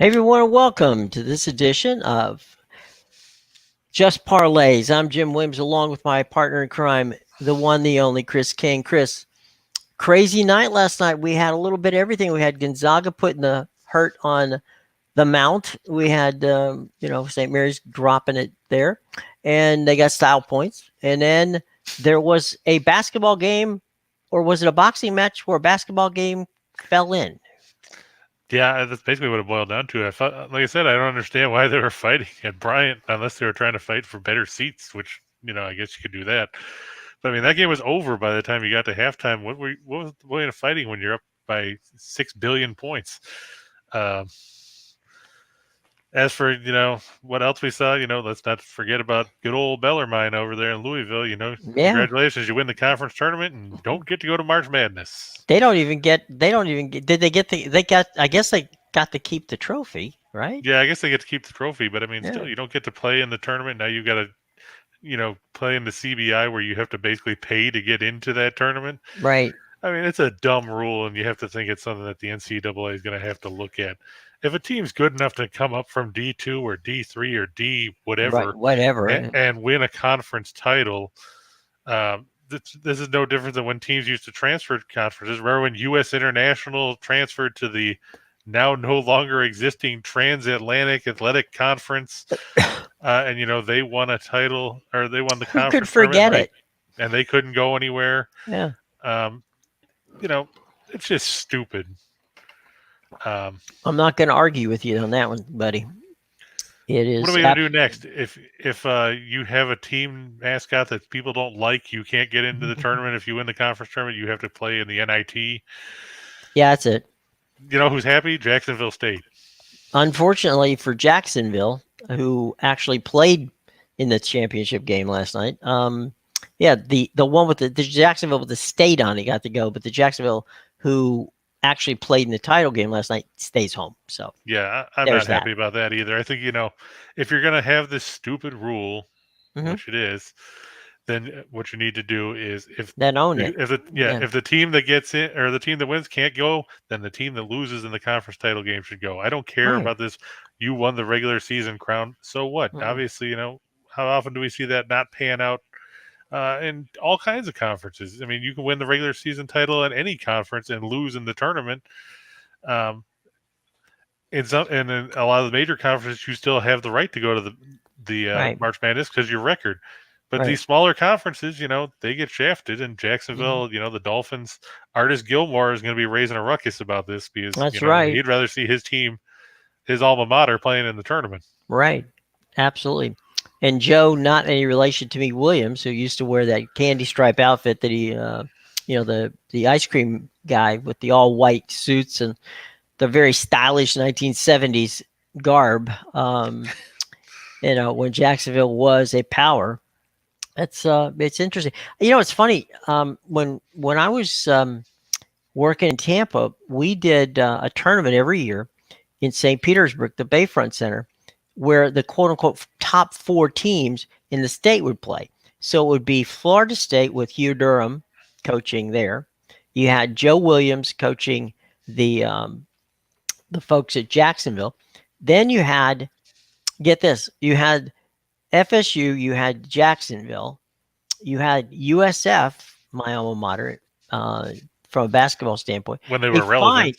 Hey everyone, welcome to this edition of Just Parlays. I'm Jim Williams along with my partner in crime, the one, the only Chris King. Chris, crazy night last night. We had a little bit of everything. We had Gonzaga putting the hurt on the Mount. We had, St. Mary's dropping it there, and they got style points. And then there was a basketball game, or was it a boxing match where a basketball game fell in? Yeah, that's basically what it boiled down to. Like I said, I don't understand why they were fighting at Bryant unless they were trying to fight for better seats, which, I guess you could do that. But I mean, that game was over by the time you got to halftime. What was the point of fighting when you're up by 6 billion points? As for, what else we saw, let's not forget about good old Bellarmine over there in Louisville. Yeah. Congratulations, you win the conference tournament and don't get to go to March Madness. They don't even get, I guess they got to keep the trophy, right? Yeah, I guess they get to keep the trophy, but I mean, Yeah. still, you don't get to play in the tournament. Now you got to, play in the CBI where you have to basically pay to get into that tournament. Right. I mean, it's a dumb rule, and you have to think it's something that the NCAA is going to have to look at. If a team's good enough to come up from D2 or D3 or D whatever, Right, whatever, and win a conference title, this is no different than when teams used to transfer to conferences. Remember when U.S. International transferred to the now no longer existing Transatlantic Athletic Conference, and they won a title, or they won the Who conference could forget tournament, it? and they couldn't go anywhere. Yeah. It's just stupid. I'm not going to argue with you on that one, buddy. It is. What are we going to do next? If you have a team mascot that people don't like, you can't get into the tournament. If you win the conference tournament, you have to play in the NIT. Yeah, that's it. You know who's happy? Jacksonville State. Unfortunately for Jacksonville, who actually played in the championship game last night. The one with the Jacksonville with the State on it got to go, but the Jacksonville who actually played in the title game last night stays home. So yeah, I'm not happy about that either. I think if you're going to have this stupid rule, which it is, then what you need to do is then own it. If the team that gets in or the team that wins can't go, then the team that loses in the conference title game should go. I don't care about this. You won the regular season crown, so what? Obviously, how often do we see that not pan out in all kinds of conferences? I mean, you can win the regular season title at any conference and lose in the tournament. In a lot of the major conferences, you still have the right to go to the March Madness because your record. But these smaller conferences, they get shafted. And Jacksonville, the Dolphins, Artis Gilmore is going to be raising a ruckus about this because he'd rather see his team, his alma mater, playing in the tournament. Right. Absolutely. And Joe, not any relation to me, Williams, who used to wear that candy stripe outfit that he, the ice cream guy with the all white suits and the very stylish 1970s garb. When Jacksonville was a power. It's interesting. It's funny. When I was working in Tampa, we did a tournament every year in St. Petersburg, the Bayfront Center, where the quote unquote top 4 teams in the state would play. So it would be Florida State with Hugh Durham coaching there. You had Joe Williams coaching the folks at Jacksonville. Then you had, get this, you had FSU, you had Jacksonville, you had USF, my alma mater, from a basketball standpoint. When they were relevant.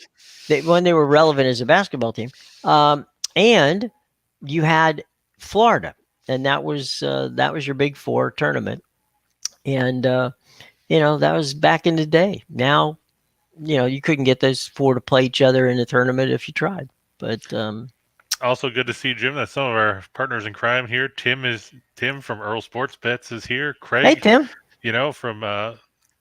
When they were relevant as a basketball team. And you had Florida, and that was your Big Four tournament. And, that was back in the day. Now, you couldn't get those 4 to play each other in a tournament if you tried. But also good to see Jim. That's some of our partners in crime here. Tim from Earl Sports Bets is here. Craig, hey Tim, from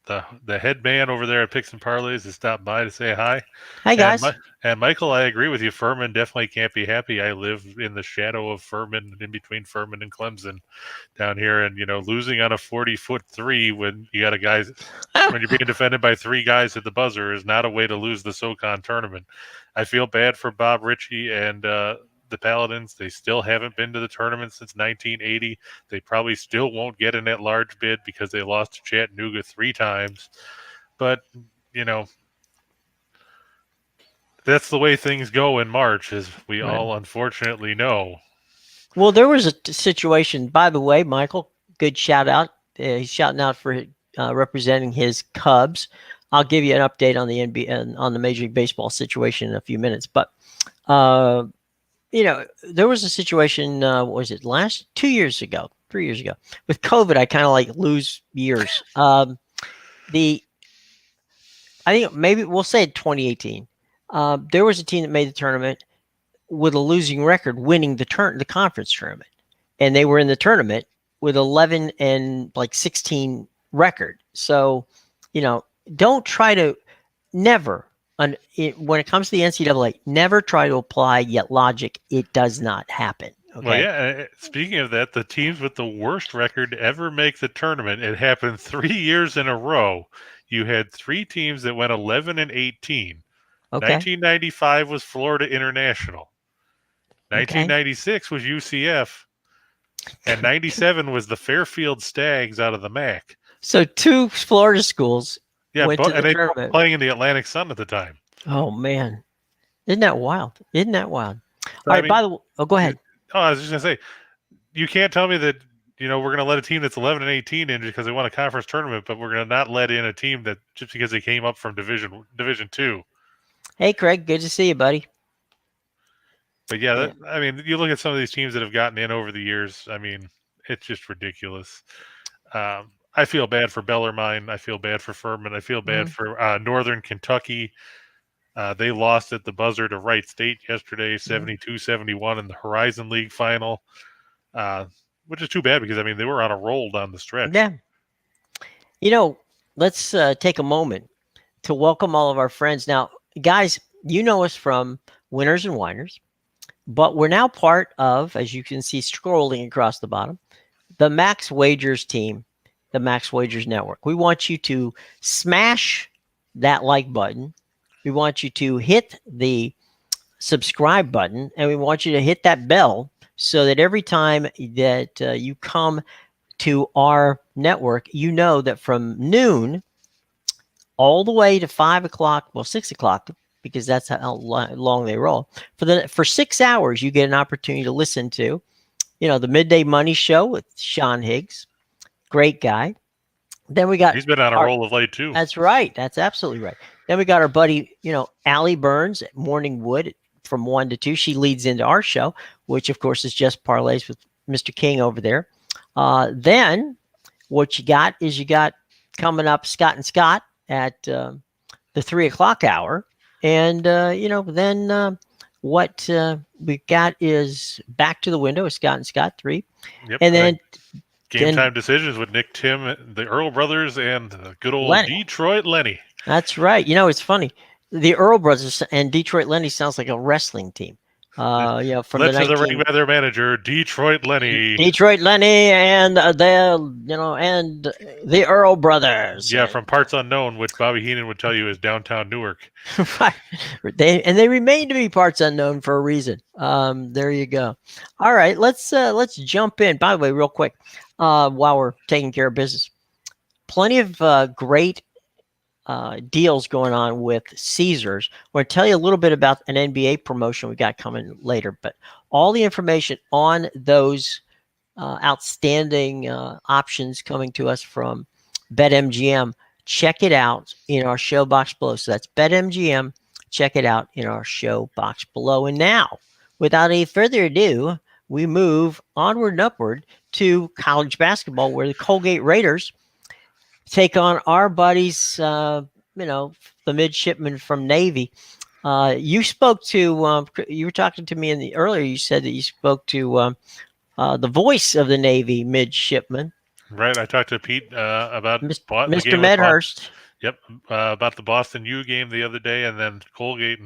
the head man over there at Picks and Parlays has stopped by to say hi. Hi guys. And Michael, I agree with you. Furman definitely can't be happy. I live in the shadow of Furman, in between Furman and Clemson, down here, and losing on a 40-foot three when you got when you're being defended by 3 guys at the buzzer is not a way to lose the SoCon tournament. I feel bad for Bob Ritchie and the Paladins. They still haven't been to the tournament since 1980. They probably still won't get an at-large bid because they lost to Chattanooga 3 times. But, that's the way things go in March, as we all unfortunately know. Well, there was a situation, by the way, Michael, good shout out. He's shouting out for representing his Cubs. I'll give you an update on the NBA and on the Major League Baseball situation in a few minutes. But, there was a situation, what was it, 3 years ago, with COVID. I kind of like lose years. I think maybe we'll say 2018. There was a team that made the tournament with a losing record, winning the conference tournament, and they were in the tournament with 11 and 16 record. So, don't try to when it comes to the NCAA, never try to apply yet logic. It does not happen. Okay. Well, yeah. Speaking of that, the teams with the worst record to ever make the tournament, it happened 3 years in a row. You had 3 teams that went 11 and 18. Okay. 1995 was Florida International. 1996 was UCF. And 97 was the Fairfield Stags out of the MAC. So 2 Florida schools went to the they tournament. were playing in the Atlantic Sun at the time. Oh, man. Isn't that wild? All right, by the way, go ahead. I was just going to say, you can't tell me that, we're going to let a team that's 11 and 18 in because they won a conference tournament, but we're going to not let in a team that just because they came up from Division 2. Hey, Craig, good to see you, buddy. But yeah, you look at some of these teams that have gotten in over the years. It's just ridiculous. I feel bad for Bellarmine. I feel bad for Furman. I feel bad for Northern Kentucky. They lost at the buzzer to Wright State yesterday, 72-71 in the Horizon League final, which is too bad because, they were on a roll down the stretch. Yeah. Let's take a moment to welcome all of our friends. Now, guys, you know us from Winners and Whiners, but we're now part of, as you can see scrolling across the bottom, the Max Wagers team, the Max Wagers Network. We want you to smash that like button. We want you to hit the subscribe button, and we want you to hit that bell so that every time that you come to our network, you know that from noon all the way to 5 o'clock, 6 o'clock, because that's how long they roll. For 6 hours, you get an opportunity to listen to, the Midday Money Show with Sean Higgs. Great guy. Then we got... He's been on a roll of late, too. That's right. That's absolutely right. Then we got our buddy, Allie Burns at Morning Wood from 1 to 2. She leads into our show, which, of course, is just Parlays with Mr. King over there. Then what you got coming up Scott and Scott at the 3 o'clock hour. And, then what we got is Back to the Window with Scott and Scott 3. Yep, and then Game Time Decisions with Nick, Tim, the Earl brothers, and the good old Detroit Lenny. That's right. It's funny. The Earl brothers and Detroit Lenny sounds like a wrestling team. From the ring by their manager, Detroit Lenny. Detroit Lenny and and the Earl brothers. Yeah, from Parts Unknown, which Bobby Heenan would tell you is downtown Newark. Right. They remain to be parts unknown for a reason. There you go. All right, let's jump in. By the way, real quick, while we're taking care of business, plenty of great deals going on with Caesars. I'm going to tell you a little bit about an NBA promotion we got coming later, but all the information on those outstanding options coming to us from BetMGM, check it out in our show box below. So that's BetMGM. Check it out in our show box below. And now, without any further ado, we move onward and upward to college basketball, where the Colgate Raiders take on our buddies, the midshipmen from Navy. You spoke to, you were talking to me earlier. You said that you spoke to the voice of the Navy midshipman. Right. I talked to Pete about Mr. Medhurst. Yep. About the Boston U game the other day, and then Colgate.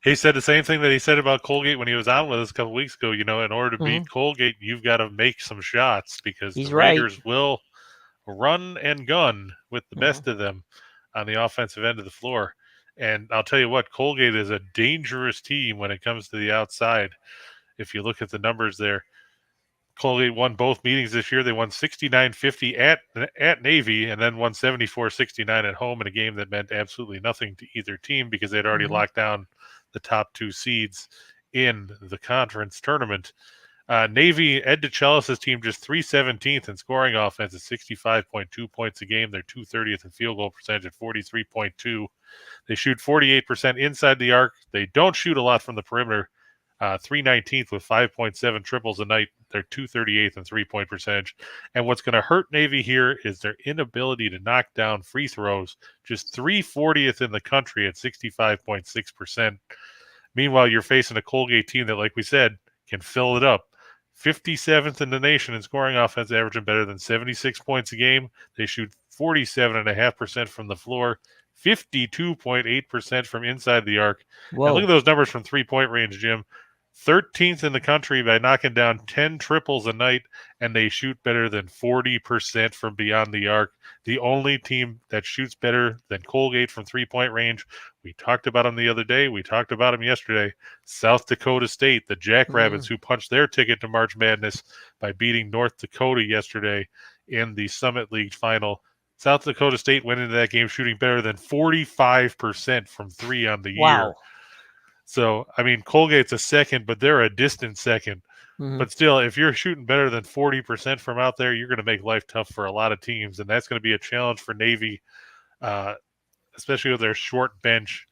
He said the same thing that he said about Colgate when he was on with us a couple weeks ago. In order to beat Colgate, you've got to make some shots because the Raiders will run and gun with the best of them on the offensive end of the floor. And I'll tell you what, Colgate is a dangerous team when it comes to the outside. If you look at the numbers there, Colgate won both meetings this year. They won 69-50 at Navy and then won 74-69 at home in a game that meant absolutely nothing to either team because they'd already locked down the top two seeds in the conference tournament. Navy, Ed DeChellis' team just 317th in scoring offense at 65.2 points a game. They're 230th in field goal percentage at 43.2. They shoot 48% inside the arc. They don't shoot a lot from the perimeter. 319th with 5.7 triples a night. They're 238th in three-point percentage. And what's going to hurt Navy here is their inability to knock down free throws. Just 340th in the country at 65.6%. Meanwhile, you're facing a Colgate team that, like we said, can fill it up. 57th in the nation in scoring offense, averaging better than 76 points a game. They shoot 47.5% from the floor, 52.8% from inside the arc. Whoa. And look at those numbers from three-point range, Jim. 13th in the country by knocking down 10 triples a night, and they shoot better than 40% from beyond the arc. The only team that shoots better than Colgate from three-point range, we talked about them the other day, we talked about them yesterday, South Dakota State, the Jackrabbits, who punched their ticket to March Madness by beating North Dakota yesterday in the Summit League final. South Dakota State went into that game shooting better than 45% from three on the year. So, I mean, Colgate's a second, but they're a distant second. But still, if you're shooting better than 40% from out there, you're going to make life tough for a lot of teams. And that's going to be a challenge for Navy, especially with their short bench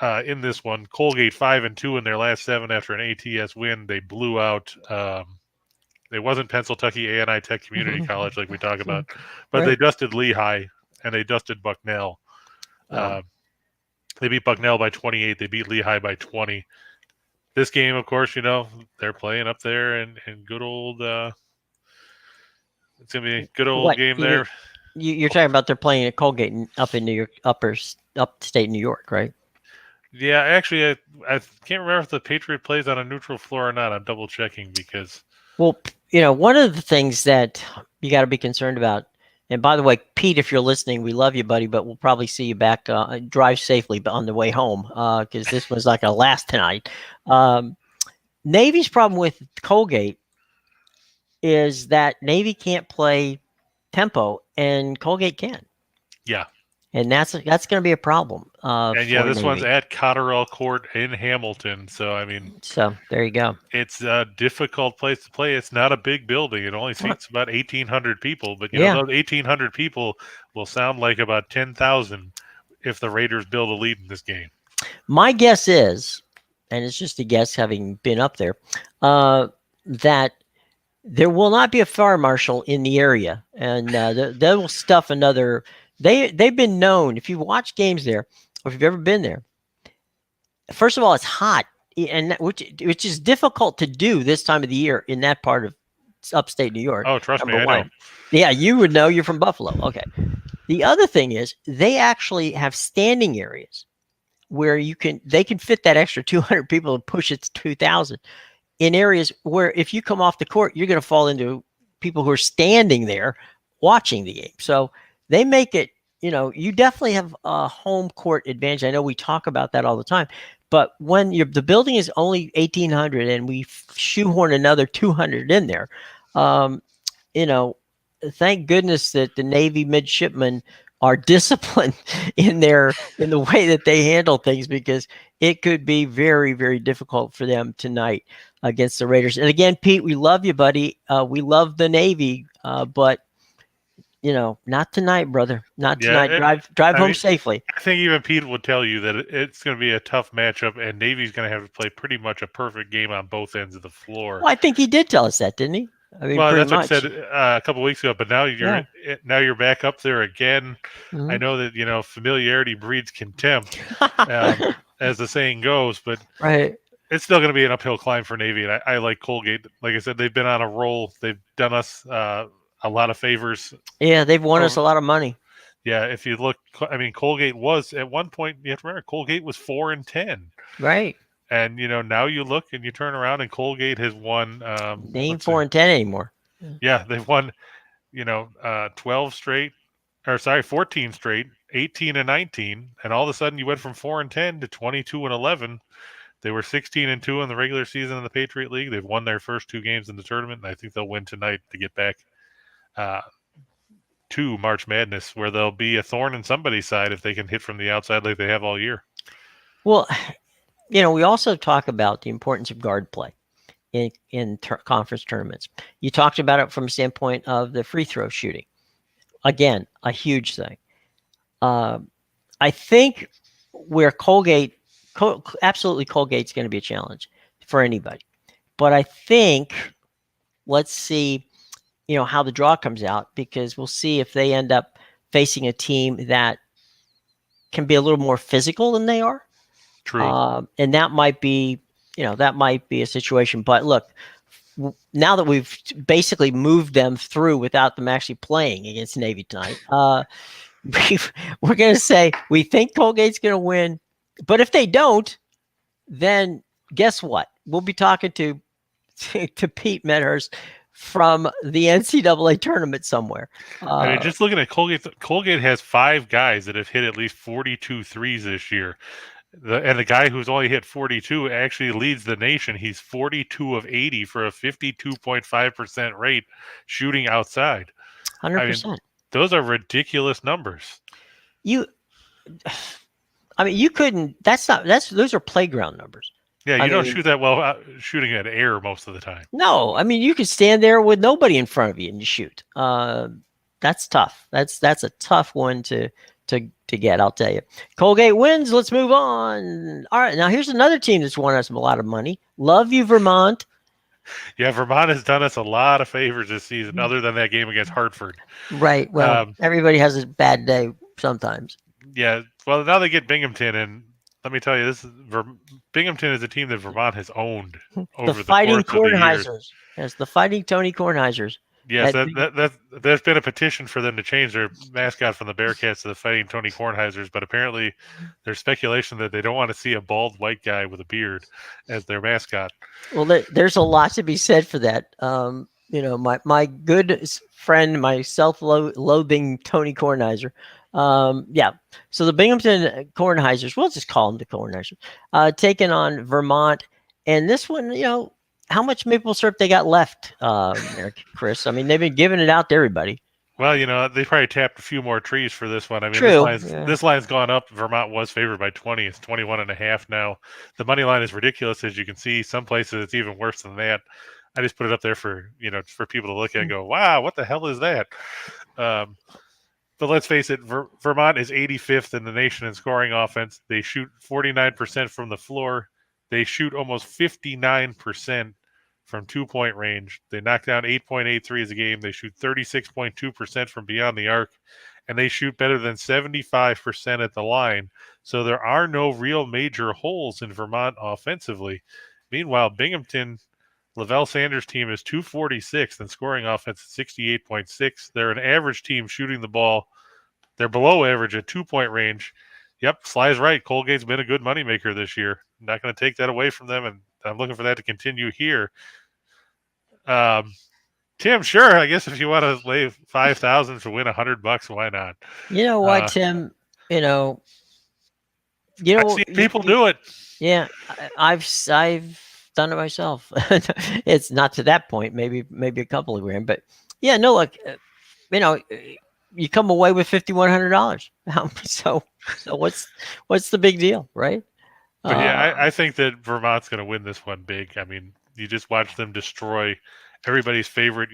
in this one. Colgate 5-2 in their last 7 after an ATS win. They blew out it wasn't Pennsylvania A&I Tech Community College like we talk about, but they dusted Lehigh and they dusted Bucknell. They beat Bucknell by 28. They beat Lehigh by 20. This game, of course, you know, they're playing up there and good old it's going to be a good old game there. You're talking about they're playing at Colgate up in New York, upstate New York, right? Yeah, actually, I can't remember if the Patriot plays on a neutral floor or not. I'm double checking because... Well, you know, one of the things that you got to be concerned about, and by the way, Pete, if you're listening, we love you, buddy, but we'll probably see you back. Drive safely on the way home because this one's not going to last tonight. Navy's problem with Colgate is that Navy can't play tempo and Colgate can. Yeah. And that's going to be a problem. And yeah, this one's at Cotterell Court in Hamilton. So, I mean, so there you go. It's a difficult place to play. It's not a big building. It only seats about 1,800 people. But, you know, those 1,800 people will sound like about 10,000 if the Raiders build a lead in this game. My guess is, and it's just a guess having been up there, that there will not be a fire marshal in the area. And they will stuff another... They've been known, if you watch games there, or if you've ever been there, first of all, it's hot, and which is difficult to do this time of the year in that part of upstate New York. Oh, trust me, I know. Yeah, you would know. You're from Buffalo. Okay. The other thing is they actually have standing areas where they can fit that extra 200 people and push it to 2,000 in areas where if you come off the court, you're going to fall into people who are standing there watching the game. So they make it, you know, you definitely have a home court advantage. I know we talk about that all the time, but when the building is only 1,800 and we shoehorn another 200 in there, you know, thank goodness that the Navy midshipmen are disciplined in the way that they handle things, because it could be very, very difficult for them tonight against the Raiders. And again, Pete, we love you, buddy. We love the Navy, but you know, not tonight, brother. Not tonight. Drive home safely. I think even Pete will tell you that it's going to be a tough matchup, and Navy's going to have to play pretty much a perfect game on both ends of the floor. Well, I think he did tell us that, didn't he? I mean, well, that's what he said a couple of weeks ago. But now you're back up there again. Mm-hmm. I know that, you know, familiarity breeds contempt, as the saying goes. But it's still going to be an uphill climb for Navy, and I like Colgate. Like I said, they've been on a roll. They've done us a lot of favors. Yeah, they've won us a lot of money. Yeah, if you look, I mean, Colgate was at one point. You have to remember, Colgate was 4-10. Right. And you know, now you look and you turn around and Colgate has won. They ain't 4-10 anymore. Yeah, they've won. You know, 14 straight, 18-19, and all of a sudden you went from 4-10 to 22-11. They were 16-2 in the regular season in the Patriot League. They've won their first 2 games in the tournament, and I think they'll win tonight to get back to March Madness, where they'll be a thorn in somebody's side if they can hit from the outside like they have all year. Well, we also talk about the importance of guard play in conference tournaments. You talked about it from a standpoint of the free throw shooting. Again, a huge thing. I think where absolutely Colgate's going to be a challenge for anybody. But I think let's see, how the draw comes out, because we'll see if they end up facing a team that can be a little more physical than they are. True. And that might be a situation. But look, now that we've basically moved them through without them actually playing against Navy tonight, we're going to say we think Colgate's going to win. But if they don't, then guess what? We'll be talking to Pete Medhurst from the NCAA tournament somewhere. I mean, just looking at Colgate, Colgate has 5 guys that have hit at least 42 threes this year. And the guy who's only hit 42 actually leads the nation. He's 42 of 80 for a 52.5% rate shooting outside. 100%. I mean, those are ridiculous numbers. You couldn't. Those are playground numbers. Yeah, you don't shoot that well shooting at air most of the time. No, I mean, you could stand there with nobody in front of you and you shoot. That's tough. That's a tough one to get, I'll tell you. Colgate wins. Let's move on. All right, now here's another team that's won us a lot of money. Love you, Vermont. Yeah, Vermont has done us a lot of favors this season, other than that game against Hartford. Right. Well, everybody has a bad day sometimes. Yeah. Well, now they get Binghamton, and let me tell you, Binghamton is a team that Vermont has owned over the Fighting course of the years. Kornheisers. Yes, the Fighting Tony Kornheisers. Yes, there's been a petition for them to change their mascot from the Bearcats to the Fighting Tony Kornheisers, but apparently there's speculation that they don't want to see a bald white guy with a beard as their mascot. Well, there's a lot to be said for that. My good friend, my self-loathing Tony Kornheiser. Yeah. So the Binghamton Kornheisers, we'll just call them the Kornheisers, taking on Vermont. And this one, how much maple syrup they got left, Chris? I mean, they've been giving it out to everybody. Well, they probably tapped a few more trees for this one. I mean, True. This line's gone up. Vermont was favored by 20. It's 21.5 now. The money line is ridiculous, as you can see. Some places it's even worse than that. I just put it up there for people to look at and go, wow, what the hell is that? But let's face it, Vermont is 85th in the nation in scoring offense. They shoot 49% from the floor. They shoot almost 59% from 2-point range. They knock down 8.83 a game. They shoot 36.2% from beyond the arc, and they shoot better than 75% at the line. So there are no real major holes in Vermont offensively. Meanwhile, Binghamton, Lavelle Sanders' team is 246th in scoring offense at 68.6. They're an average team shooting the ball. They're below average at 2-point range. Yep, Sly's right. Colgate's been a good moneymaker this year. I'm not going to take that away from them, and I'm looking for that to continue here. Tim, sure. I guess if you want to lay 5,000 to win $100, why not? You know what, Tim? I've seen people do it. Yeah, I've done it myself. It's not to that point. Maybe a couple of grand, but yeah, no. Look, you come away with $5,100. So what's the big deal, right? But yeah, I think that Vermont's going to win this one big. I mean, you just watch them destroy everybody's favorite,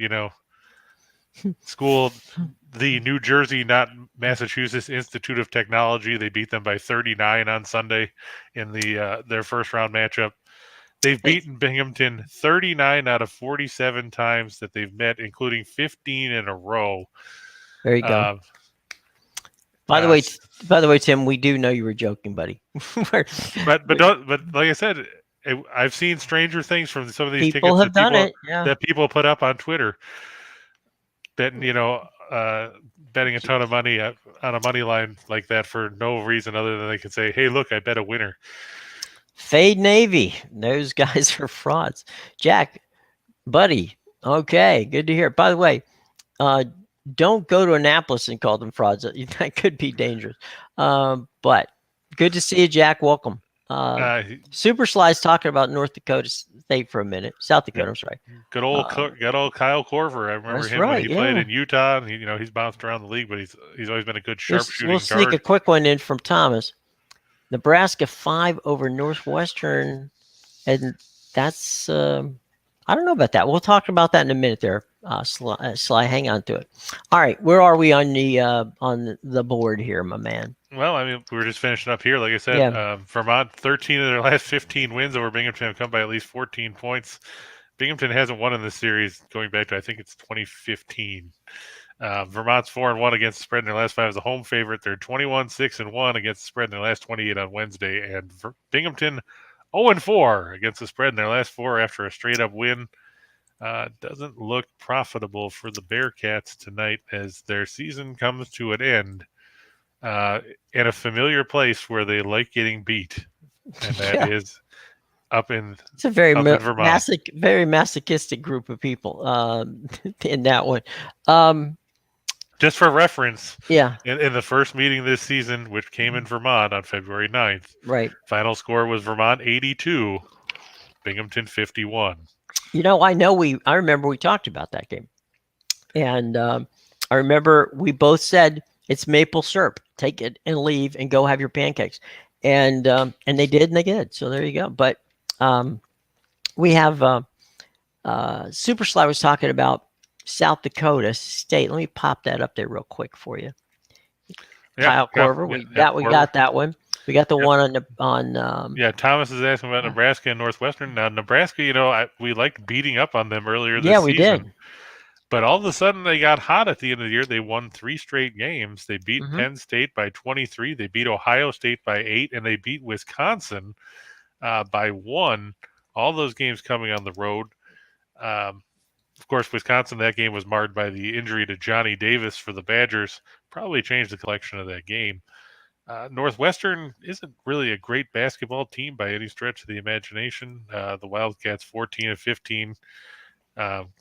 school, the New Jersey, not Massachusetts Institute of Technology. They beat them by 39 on Sunday in their first round matchup. They've beaten Binghamton 39 out of 47 times that they've met, including 15 in a row. There you go. By the way, Tim, we do know you were joking, buddy. but like I said, I've seen stranger things from some of these people tickets that people put up on Twitter. Betting a ton of money on a money line like that for no reason other than they can say, "Hey, look, I bet a winner." Fade Navy. Those guys are frauds. Jack, buddy. Okay, good to hear. By the way, don't go to Annapolis and call them frauds. That could be dangerous. But good to see you, Jack. Welcome. Super Sly's talking about North Dakota State for a minute. South Dakota, I'm sorry. Good old Kyle Korver. I remember him when he played in Utah. And, he's bounced around the league, but he's always been a good sharpshooting guard. We'll sneak a quick one in from Thomas. Nebraska 5 over Northwestern, and that's I don't know about that. We'll talk about that in a minute there. Sly, hang on to it. All right, where are we on the board here, my man? Well, I mean, we were just finishing up here. Like I said, Yeah. Vermont, 13 of their last 15 wins over Binghamton have come by at least 14 points. Binghamton hasn't won in this series going back to, I think it's 2015. Vermont's 4-1 against the spread in their last 5 as a home favorite. They're 21-6-1 against the spread in their last 28 on Wednesday. And Binghamton 0-4 against the spread in their last 4 after a straight-up win. Doesn't look profitable for the Bearcats tonight as their season comes to an end in a familiar place where they like getting beat, and that is up in it's a very Vermont. very masochistic group of people in that one. Just for reference, yeah, in the first meeting this season, which came in Vermont on February 9th, right. final score was Vermont 82, Binghamton 51. You know, I remember we talked about that game, and I remember we both said it's maple syrup. Take it and leave, and go have your pancakes, and they did, and they did. So there you go. But we have Super Sly was talking about South Dakota State. Let me pop that up there real quick for you. Kyle Corver, we got that one. We got the one on. Thomas is asking about Nebraska and Northwestern. Now, Nebraska, you know, we liked beating up on them earlier this season. Yeah, we did. But all of a sudden, they got hot at the end of the year. They won 3 straight games. They beat Penn State by 23. They beat Ohio State by 8, and they beat Wisconsin by 1. All those games coming on the road. Of course, Wisconsin, that game was marred by the injury to Johnny Davis for the Badgers. Probably changed the collection of that game. Northwestern isn't really a great basketball team by any stretch of the imagination. The Wildcats 14-15.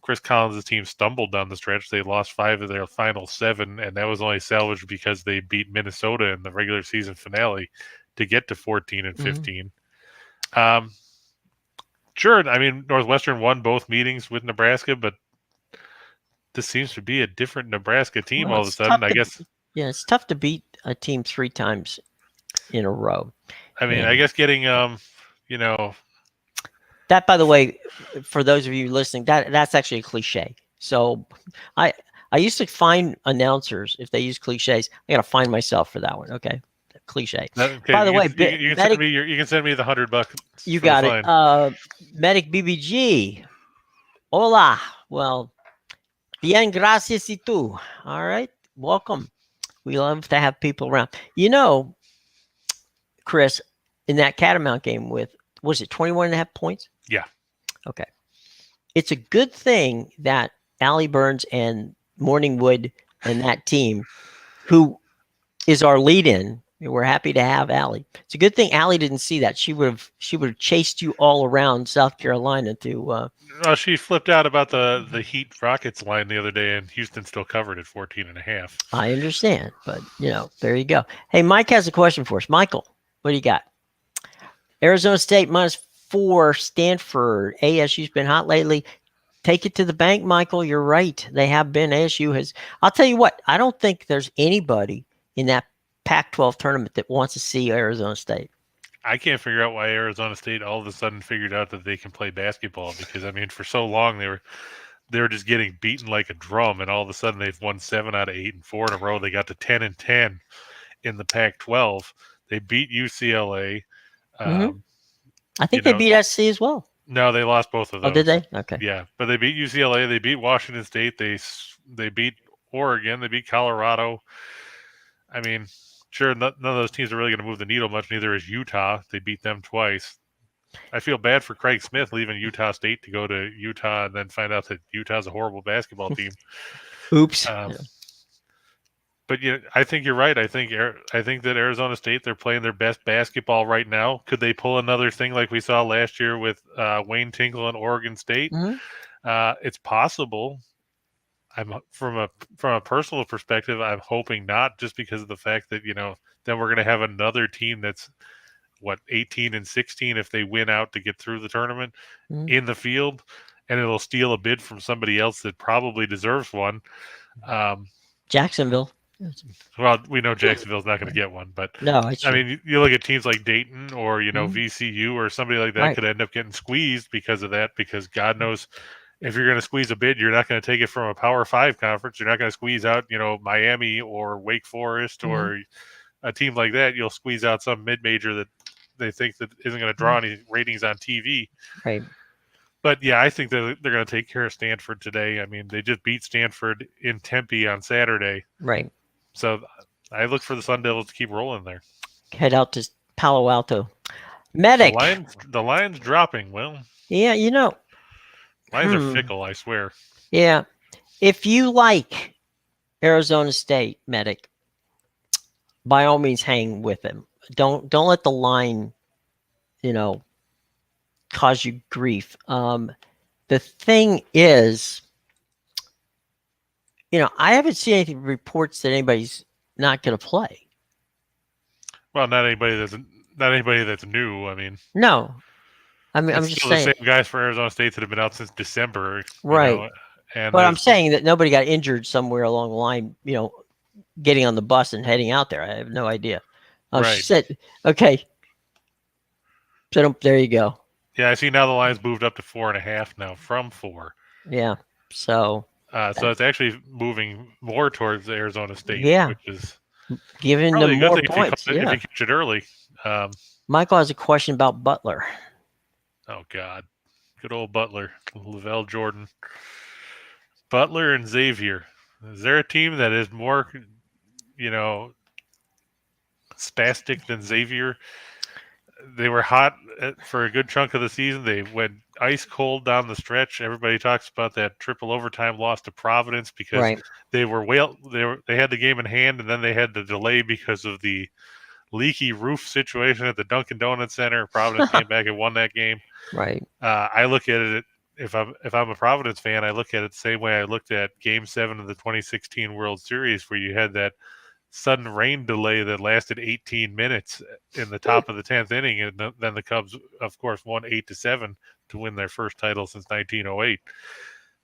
Chris Collins' team stumbled down the stretch. They lost 5 of their final 7, and that was only salvaged because they beat Minnesota in the regular season finale to get to 14-15. Sure, I mean, Northwestern won both meetings with Nebraska, but this seems to be a different Nebraska team all of a sudden, I guess. Yeah, it's tough to beat a team 3 times in a row. I mean, I guess getting, you know. That, by the way, for those of you listening, that's actually a cliche. So I used to find announcers, if they use cliches, I got to find myself for that one. Okay. Cliche. Okay, by the way, you can send me the $100. You got it. Medic BBG. Hola. Well, bien gracias y tú. All right. Welcome. We love to have people around. You know, Chris, in that Catamount game with, was it 21.5 points? Yeah. Okay. It's a good thing that Allie Burns and Morningwood and that team, who is our lead-in, we're happy to have Allie. It's a good thing Allie didn't see that. She would have chased you all around South Carolina to. She flipped out about the Heat Rockets line the other day, and Houston still covered at 14.5. I understand, but there you go. Hey, Mike has a question for us. Michael, what do you got? Arizona State -4, Stanford. ASU's been hot lately. Take it to the bank, Michael. You're right. They have been. ASU has. I'll tell you what. I don't think there's anybody in that Pac-12 tournament that wants to see Arizona State. I can't figure out why Arizona State all of a sudden figured out that they can play basketball, because I mean, for so long they were just getting beaten like a drum, and all of a sudden they've won 7 out of 8 and 4 in a row. They got to 10-10 in the Pac-12. They beat UCLA. I think they beat SC as well. No, they lost both of those. Oh, did they? Okay. Yeah, but they beat UCLA. They beat Washington State. They beat Oregon. They beat Colorado. I mean, sure, none of those teams are really going to move the needle much. Neither is Utah. They beat them twice. I feel bad for Craig Smith leaving Utah State to go to Utah and then find out that Utah's a horrible basketball team. Oops. But I think you're right. I think that Arizona State, they're playing their best basketball right now. Could they pull another thing like we saw last year with Wayne Tinkle and Oregon State? It's possible. I'm from a personal perspective, I'm hoping not, just because of the fact that then we're going to have another team that's 18-16 if they win out to get through the tournament in the field, and it'll steal a bid from somebody else that probably deserves one. Jacksonville. Well, we know Jacksonville's not going to get one, but No, it's I true. mean, you look at teams like Dayton or Mhm. VCU or somebody like that Right. could end up getting squeezed because of that. Because God knows if you're going to squeeze a bid, you're not going to take it from a Power Five conference. You're not going to squeeze out Miami or Wake Forest Mhm. or a team like that. You'll squeeze out some mid-major that they think that isn't going to draw any ratings on TV. Right. But yeah, I think that they're going to take care of Stanford today. I mean, they just beat Stanford in Tempe on Saturday. Right. So I look for the Sun Devils to keep rolling there. Head out to Palo Alto. The Medic. Lions dropping. Well, Yeah, Lions are fickle, I swear. Yeah. If you like Arizona State, Medic, by all means hang with them. Don't let the line, cause you grief. The thing is, I haven't seen any reports that anybody's not going to play. Well, not anybody that's new. I mean, no. I'm just still saying. The same guys for Arizona State that have been out since December, right? And but I'm saying that nobody got injured somewhere along the line. Getting on the bus and heading out there. I have no idea. Right. She said, "Okay." So there you go. Yeah, I see now the line's moved up to 4.5 now from 4. Yeah. So it's actually moving more towards Arizona State, yeah, which is giving them more points. If you catch it early. Michael has a question about Butler. Oh God, good old Butler, Lavelle Jordan, Butler and Xavier. Is there a team that is more, spastic than Xavier? They were hot for a good chunk of the season. They went ice cold down the stretch. Everybody talks about that triple overtime loss to Providence because they had the game in hand, and then they had the delay because of the leaky roof situation at the Dunkin' Donuts Center. Providence came back and won that game. Right. I look at it if I'm a Providence fan, I look at it the same way I looked at Game 7 of the 2016 World Series, where you had that sudden rain delay that lasted 18 minutes in the top of the 10th inning, and then the Cubs, of course, won 8-7 to win their first title since 1908.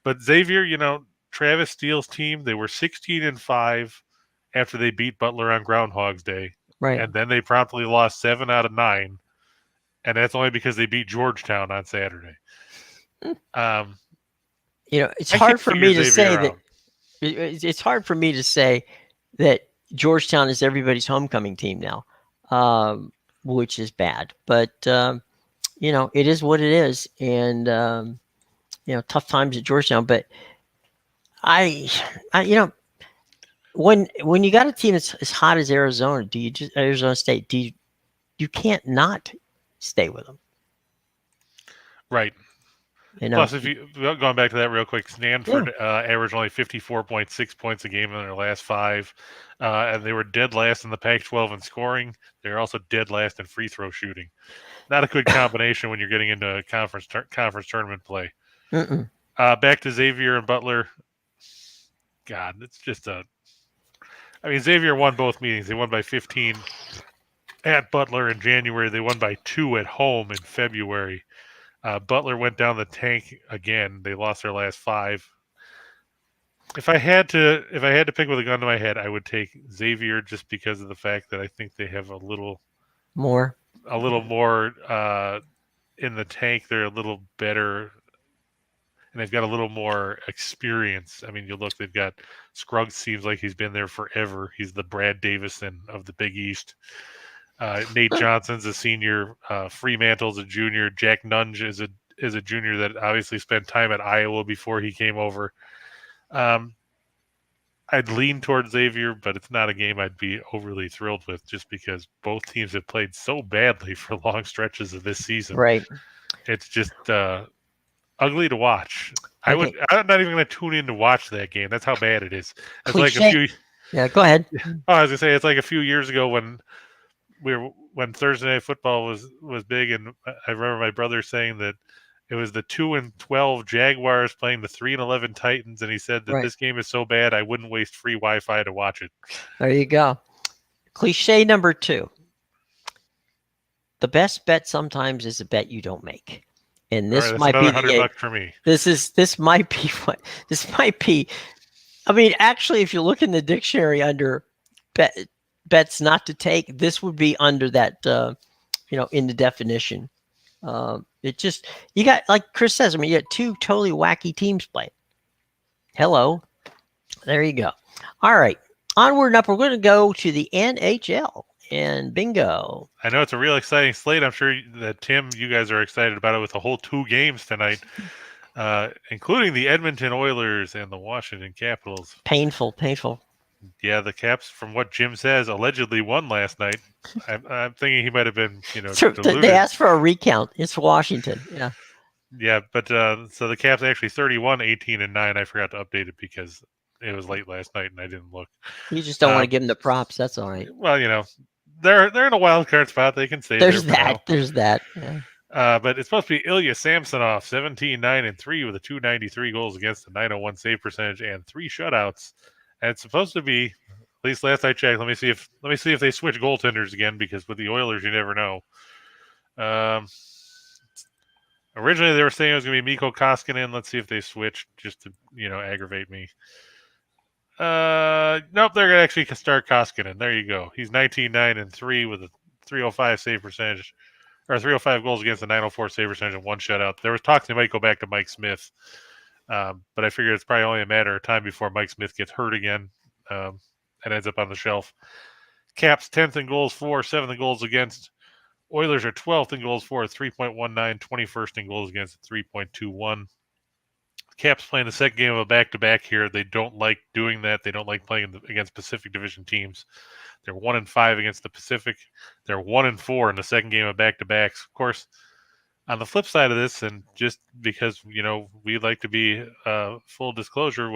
But Xavier, Travis Steele's team, they were 16-5 after they beat Butler on Groundhog's Day, right? And then they promptly lost 7 out of 9, and that's only because they beat Georgetown on Saturday. It's hard for me to say that. It's hard for me to say that Georgetown is everybody's homecoming team now, which is bad. But it is what it is, and tough times at Georgetown. But I when you got a team that's as hot as Arizona, Arizona State? You can't not stay with them, right? Plus, if you going back to that real quick, Stanford averaged only 54.6 points a game in their last 5, and they were dead last in the Pac-12 in scoring. They're also dead last in free throw shooting. Not a good combination when you're getting into conference tournament play. Back to Xavier and Butler. God, it's just Xavier won both meetings. They won by 15 at Butler in January. They won by 2 at home in February. Butler went down the tank again. They lost their last 5. If I had to pick with a gun to my head, I would take Xavier just because of the fact that I think they have a little more in the tank. They're a little better, and they've got a little more experience. I mean, they've got Scruggs. Seems like he's been there forever. He's the Brad Davison of the Big East. Nate Johnson's a senior. Fremantle's a junior. Jack Nunge is a junior that obviously spent time at Iowa before he came over. I'd lean towards Xavier, but it's not a game I'd be overly thrilled with just because both teams have played so badly for long stretches of this season. Right. It's just ugly to watch. I'm not even going to tune in to watch that game. That's how bad it is. It's like a few. Yeah, go ahead. I was going to say it's like a few years ago when Thursday Night Football was big, and I remember my brother saying that it was the 2-12 Jaguars playing the 3-11 Titans, and he said that this game is so bad I wouldn't waste free Wi-Fi to watch it. There you go. Cliche number 2. The best bet sometimes is a bet you don't make, and this might be $100 for me. This might be I mean, actually, if you look in the dictionary under bets not to take, this would be under that, in the definition. It just, you got, like Chris says, I mean, you got two totally wacky teams playing. Hello. There you go. All right. Onward and up. We're going to go to the NHL and bingo. I know it's a real exciting slate. I'm sure that, Tim, you guys are excited about it with the whole 2 games tonight, including the Edmonton Oilers and the Washington Capitals. Painful. Yeah, the Caps, from what Jim says, allegedly won last night. I'm thinking he might have been, deluded. They asked for a recount. It's Washington. Yeah. Yeah, but so the Caps actually 31, 18, and 9. I forgot to update it because it was late last night and I didn't look. You just don't want to give them the props. That's all right. Well, they're in a wild card spot. They can stay there. There's that. Yeah. But it's supposed to be Ilya Samsonov, 17, 9, and 3 with a 293 goals against, a 901 save percentage, and 3 shutouts. And it's supposed to be, at least last I checked. Let me see if they switch goaltenders again, because with the Oilers, you never know. Originally, they were saying it was going to be Mikko Koskinen. Let's see if they switch just to, aggravate me. Nope, they're going to actually start Koskinen. There you go. He's 19, 9, and 3 with a 305 save percentage, or 305 goals against, a 904 save percentage, and 1 shutout. There was talk they might go back to Mike Smith, but I figured it's probably only a matter of time before Mike Smith gets hurt again and ends up on the shelf. Caps 10th in goals for, 7th in goals against. Oilers are 12th in goals for, 3.19, 21st in goals against, 3.21. Caps playing the second game of a back-to-back here. They don't like doing that. They don't like playing against Pacific Division teams. They're 1-5 against the Pacific. They're 1-4 in the second game of back-to-backs. Of course, on the flip side of this, and just because, we like to be full disclosure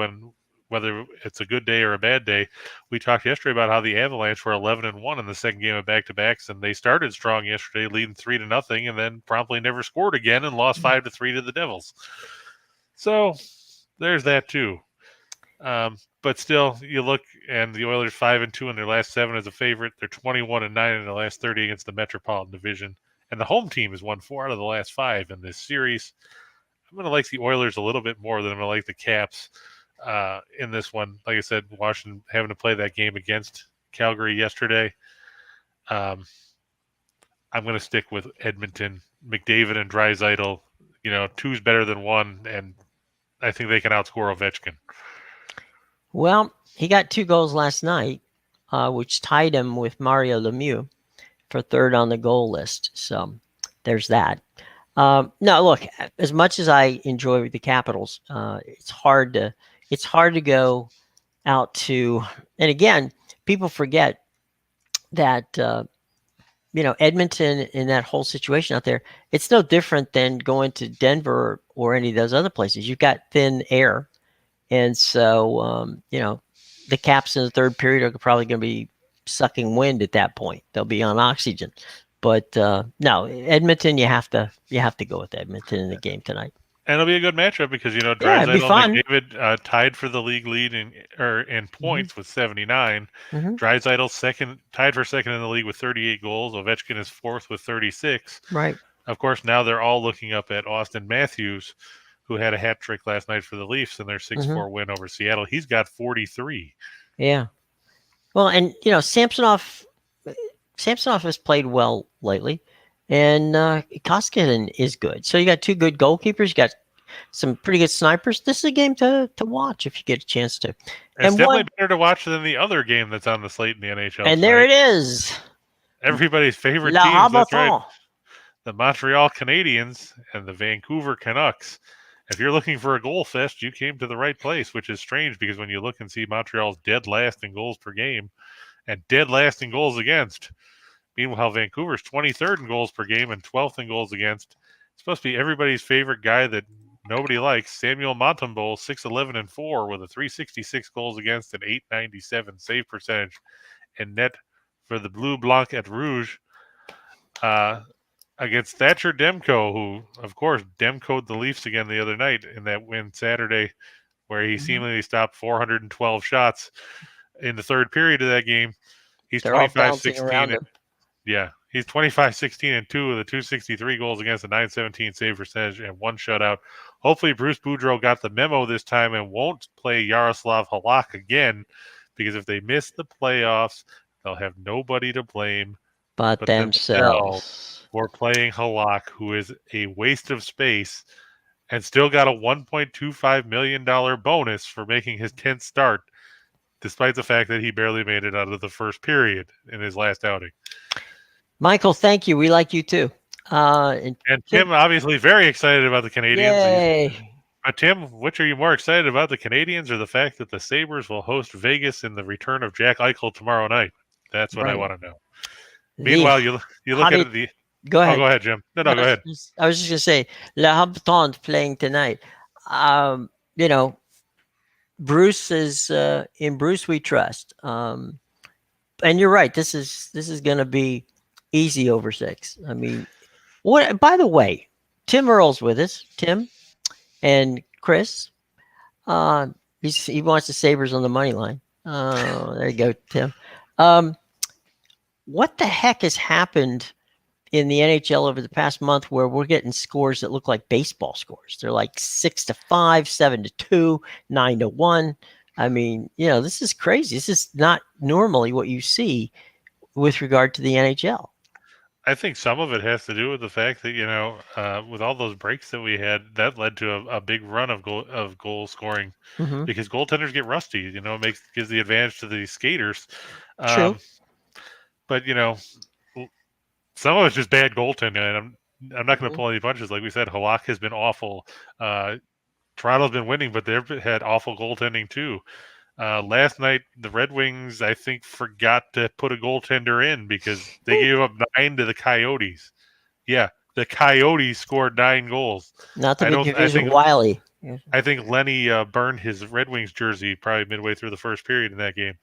whether it's a good day or a bad day, we talked yesterday about how the Avalanche were 11-1 in the second game of back-to-backs, and they started strong yesterday, leading 3-0, and then promptly never scored again and lost 5-3 to the Devils. So there's that too. But still, you look, and the Oilers 5-2 in their last 7 as a favorite. They're 21-9 in their last 30 against the Metropolitan Division, and the home team has won 4 out of the last 5 in this series. I'm going to like the Oilers a little bit more than I'm going to like the Caps in this one. Like I said, Washington having to play that game against Calgary yesterday. I'm going to stick with Edmonton. McDavid and Draisaitl, 2's better than 1, and I think they can outscore Ovechkin. Well, he got 2 goals last night, which tied him with Mario Lemieux for 3rd on the goal list. So there's that. No, look, as much as I enjoy the Capitals, it's hard to go out to, and again, people forget that, Edmonton in that whole situation out there, it's no different than going to Denver or any of those other places. You've got thin air. And so, the Caps in the third period are probably going to be sucking wind at that point. They'll be on oxygen. But no, Edmonton, you have to go with Edmonton in the game tonight. And it'll be a good matchup because, Draisaitl and McDavid tied for the league lead in points with 79. Mm-hmm. Draisaitl tied for second in the league with 38 goals. Ovechkin is 4th with 36. Right. Of course, now they're all looking up at Austin Matthews, who had a hat trick last night for the Leafs in their 6-4 win over Seattle. He's got 43. Yeah. Well, and, Samsonov has played well lately. And Koskinen is good. So you got 2 good goalkeepers. You got some pretty good snipers. This is a game to watch if you get a chance to. It's definitely better to watch than the other game that's on the slate in the NHL. And there it is. Everybody's favorite teams. That's right. The Montreal Canadiens and the Vancouver Canucks. If you're looking for a goal fest, you came to the right place, which is strange because when you look and see Montreal's dead last in goals per game and dead last in goals against, meanwhile, Vancouver's 23rd in goals per game and 12th in goals against. It's supposed to be everybody's favorite guy that nobody likes, Samuel Montembeault, 6-11-4 with a 366 goals against and 897 save percentage and net for the Bleu Blanc et Rouge against Thatcher Demko, who, of course, Demko'd the Leafs again the other night in that win Saturday, where he seemingly stopped 412 shots in the third period of that game. He's 25-16. Yeah, He's 25, 16, and 2 with a 263 goals against a 917 save percentage and 1 shutout. Hopefully, Bruce Boudreau got the memo this time and won't play Yaroslav Halak again, because if they miss the playoffs, they'll have nobody to blame but themselves for playing Halak, who is a waste of space, and still got a $1.25 million bonus for making his 10th start, despite the fact that he barely made it out of the first period in his last outing. Michael, thank you. We like you too. And Tim, obviously, very excited about the Canadiens. Yay. But Tim, which are you more excited about, the Canadiens or the fact that the Sabres will host Vegas in the return of Jack Eichel tomorrow night? That's what I want to know. Meanwhile, you look at the. Go ahead. Oh, go ahead, Jim. No, go ahead. I was just going to say, Le Habitants playing tonight. Bruce is in Bruce we trust. And you're right. This is going to be easy over 6. I mean, what? By the way, Tim Earle's with us. Tim and Chris. He wants the Sabres on the money line. There you go, Tim. What the heck has happened in the NHL over the past month where we're getting scores that look like baseball scores? They're like 6-5, 7-2, 9-1. I mean, this is crazy. This is not normally what you see with regard to the NHL. I think some of it has to do with the fact that, with all those breaks that we had, that led to a big run of goal scoring, because goaltenders get rusty. Gives the advantage to the skaters. True. But some of it's just bad goaltending. And I'm not going to pull any punches. Like we said, Halak has been awful. Toronto's been winning, but they've had awful goaltending too. Last night, the Red Wings, I think, forgot to put a goaltender in because they gave up 9 to the Coyotes. Yeah, the Coyotes scored 9 goals. Not to be confused with Wiley. I think Lenny burned his Red Wings jersey probably midway through the first period in that game.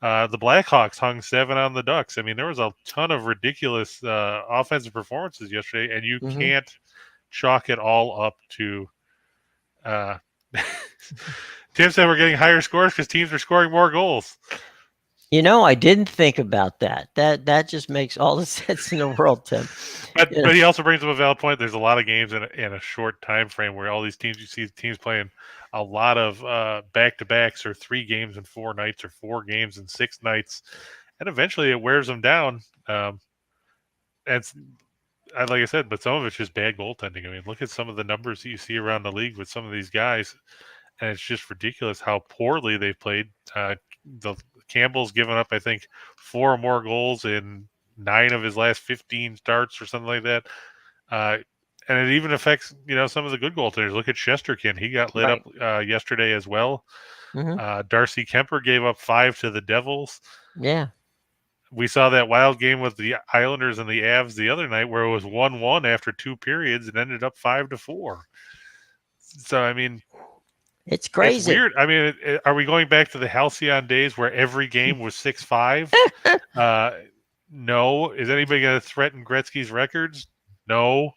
The Blackhawks hung 7 on the Ducks. I mean, there was a ton of ridiculous offensive performances yesterday, and you can't chalk it all up to Tim said we're getting higher scores because teams are scoring more goals. I didn't think about that. That just makes all the sense in the world, Tim. But he also brings up a valid point. There's a lot of games in a short time frame where all these teams, you see teams playing a lot of back-to-backs or 3 games in 4 nights or 4 games in 6 nights. And eventually it wears them down. And like I said, but some of it's just bad goaltending. I mean, look at some of the numbers that you see around the league with some of these guys. And it's just ridiculous how poorly they've played. The Campbell's given up, I think, 4 or more goals in 9 of his last 15 starts or something like that. And it even affects, some of the good goaltenders. Look at Shesterkin. He got lit up yesterday as well. Darcy Kemper gave up 5 to the Devils. Yeah. We saw that wild game with the Islanders and the Avs the other night where it was 1-1 after 2 periods and ended up 5-4. So, I mean, it's crazy. It's weird. I mean, are we going back to the halcyon days where every game was 6-5? No. Is anybody going to threaten Gretzky's records? No.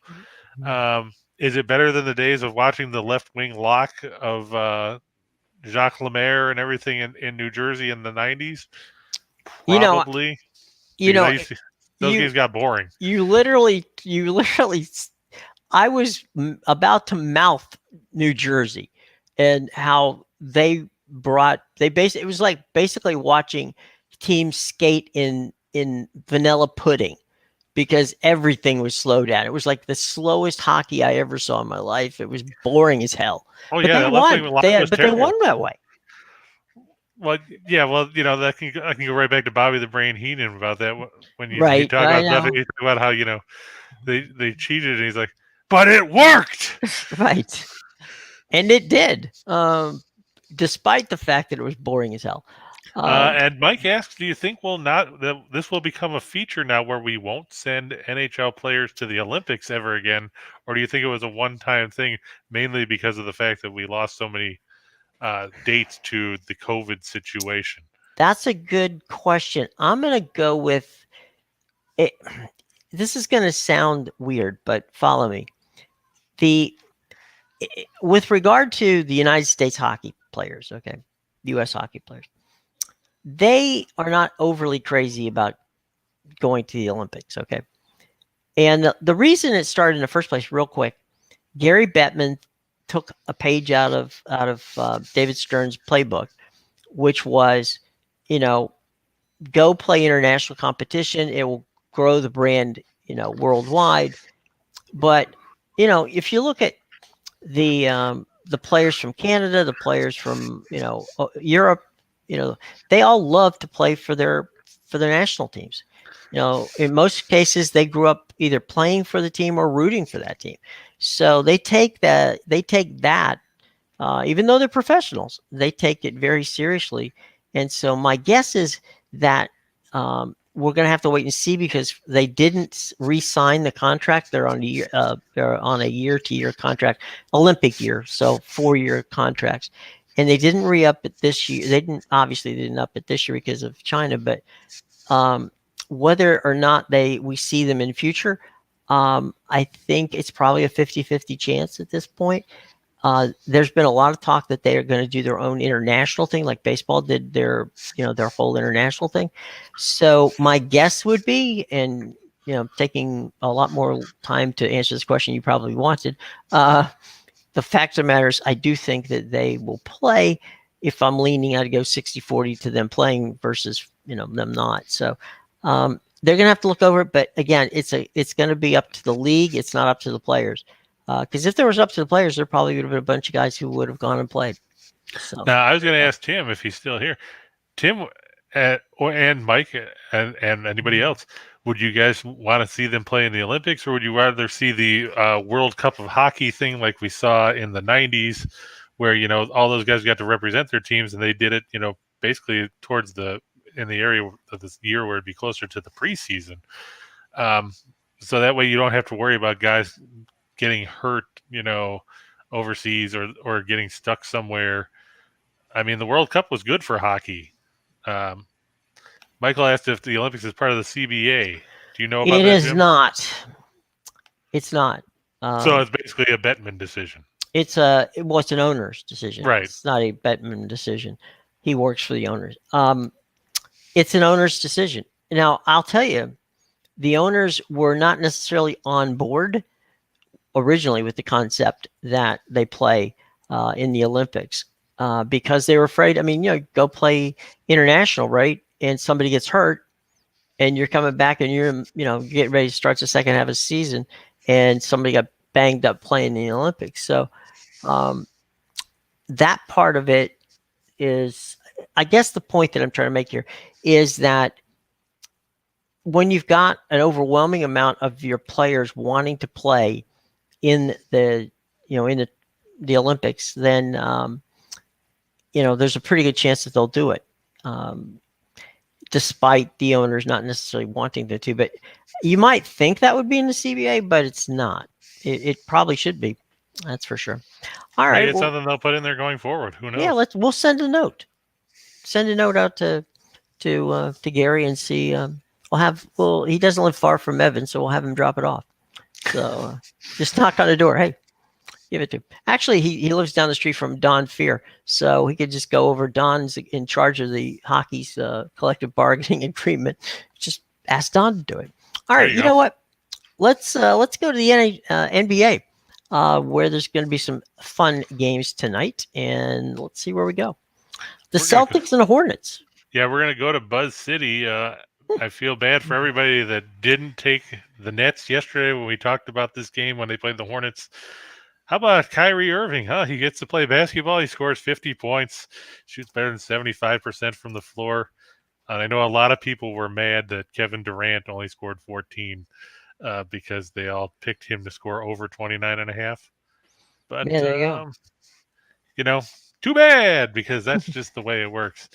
Is it better than the days of watching the left wing lock of Jacques Lemaire and everything in New Jersey in the 90s? Probably. Those games got boring. You literally. I was about to mouth New Jersey. And how it was like basically watching teams skate in vanilla pudding because everything was slowed down. It was like the slowest hockey I ever saw in my life. It was boring as hell. Oh, but yeah. they won. They won that way. Well, yeah. Well, I can go right back to Bobby the Brain Heenan about that when you talk about how they cheated, and he's like, but it worked. Right. And it did, despite the fact that it was boring as hell. And Mike asks, do you think this will become a feature now where we won't send NHL players to the Olympics ever again? Or do you think it was a one-time thing, mainly because of the fact that we lost so many dates to the COVID situation? That's a good question. I'm going to go with it. This is going to sound weird, but follow me. With regard to the United States hockey players, okay, U.S. hockey players, they are not overly crazy about going to the Olympics, okay? And the reason it started in the first place, real quick, Gary Bettman took a page out of David Stern's playbook, which was, go play international competition. It will grow the brand, worldwide. But if you look at the players from Canada, the players from Europe, they all love to play for their national teams. In most cases, they grew up either playing for the team or rooting for that team. So they take that. Even though they're professionals, they take it very seriously. And so my guess is that we're going to have to wait and see, because they didn't re-sign the contract. They're on a year-to-year contract, Olympic year, so 4-year contracts, and they didn't re-up it this year. They didn't up it this year because of China, but whether or not we see them in the future, I think it's probably a 50-50 chance at this point. There's been a lot of talk that they are going to do their own international thing, like baseball did their whole international thing. So my guess would be, and taking a lot more time to answer this question you probably wanted, the fact of the matter is, I do think that they will play. If I'm leaning out to go 60-40 to them playing versus them not. So they're going to have to look over it. But again, it's going to be up to the league. It's not up to the players. Because if there was up to the players, there probably would have been a bunch of guys who would have gone and played. So now, I was going to ask Tim if he's still here. Tim and Mike and anybody else, would you guys want to see them play in the Olympics, or would you rather see the World Cup of Hockey thing like we saw in the 90s, where all those guys got to represent their teams, and they did it basically towards in the area of this year where it'd be closer to the preseason, so that way you don't have to worry about guys getting hurt, overseas or getting stuck somewhere. I mean, the World Cup was good for hockey. Michael asked if the Olympics is part of the CBA. Do you know about that, It is Jim? not. It's not. So it's basically a Bettman decision. It's an owner's decision. Right. It's not a Bettman decision. He works for the owners. It's an owner's decision. Now, I'll tell you, the owners were not necessarily on board originally with the concept that they play in the Olympics because they were afraid. I mean, go play international, right? And somebody gets hurt, and you're coming back, and you're getting ready to start the second half of the season, and somebody got banged up playing in the Olympics. So that part of it is, I guess, the point that I'm trying to make here is that when you've got an overwhelming amount of your players wanting to play in the Olympics, then there's a pretty good chance that they'll do it, despite the owners not necessarily wanting them to. But you might think that would be in the CBA, but it's not. It probably should be. That's for sure. All right, it's something they'll put in there going forward. Who knows? Yeah, we'll send a note. Send a note out to Gary and see. He doesn't live far from Evan, so we'll have him drop it off. So just knock on the door. Hey, give it to him. Actually, he lives down the street from Don Fear, so he could just go over. Don's in charge of the hockey's collective bargaining agreement. Just ask Don to do it. All right, you know what? Let's go to the NBA, where there's going to be some fun games tonight, and let's see where we go. The Celtics and the Hornets. Yeah, we're going to go to Buzz City. I feel bad for everybody that didn't take the Nets yesterday when we talked about this game when they played the Hornets. How about Kyrie Irving, huh? He gets to play basketball. He scores 50 points, shoots better than 75% from the floor. I know a lot of people were mad that Kevin Durant only scored 14 because they all picked him to score over 29.5. But, yeah, there you go. Too bad, because that's just the way it works.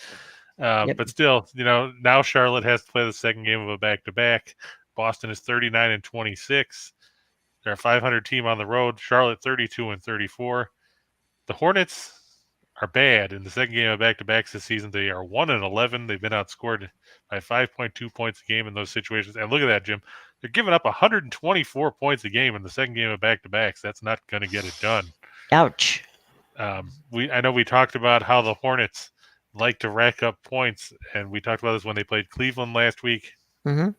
But still, now Charlotte has to play the second game of a back-to-back. Boston is 39-26. They're a 500 team on the road. Charlotte 32-34. The Hornets are bad in the second game of back-to-backs this season. They are 1-11. They've been outscored by 5.2 points a game in those situations. And look at that, Jim. They're giving up 124 points a game in the second game of back-to-backs. That's not going to get it done. Ouch. I know we talked about how the Hornets like to rack up points, and we talked about this when they played Cleveland last week. Mm-hmm.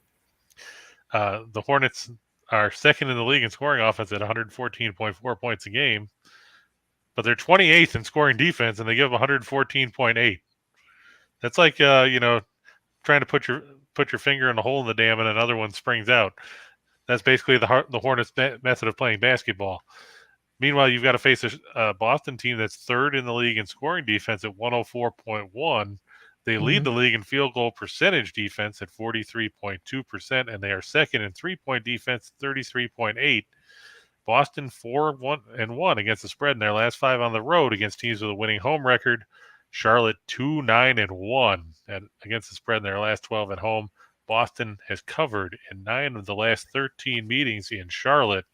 The Hornets are second in the league in scoring offense at 114.4 points a game, but they're 28th in scoring defense, and they give 114.8. That's like trying to put your finger in a hole in the dam and another one springs out. That's basically the Hornets' method of playing basketball. Meanwhile, you've got to face a Boston team that's third in the league in scoring defense at 104.1. They lead the league in field goal percentage defense at 43.2%, and they are second in three-point defense, 33.8. Boston 4-1 against the spread in their last 5 on the road against teams with a winning home record. Charlotte 2-9-1 against the spread in their last 12 at home. Boston has covered in 9 of the last 13 meetings in Charlotte.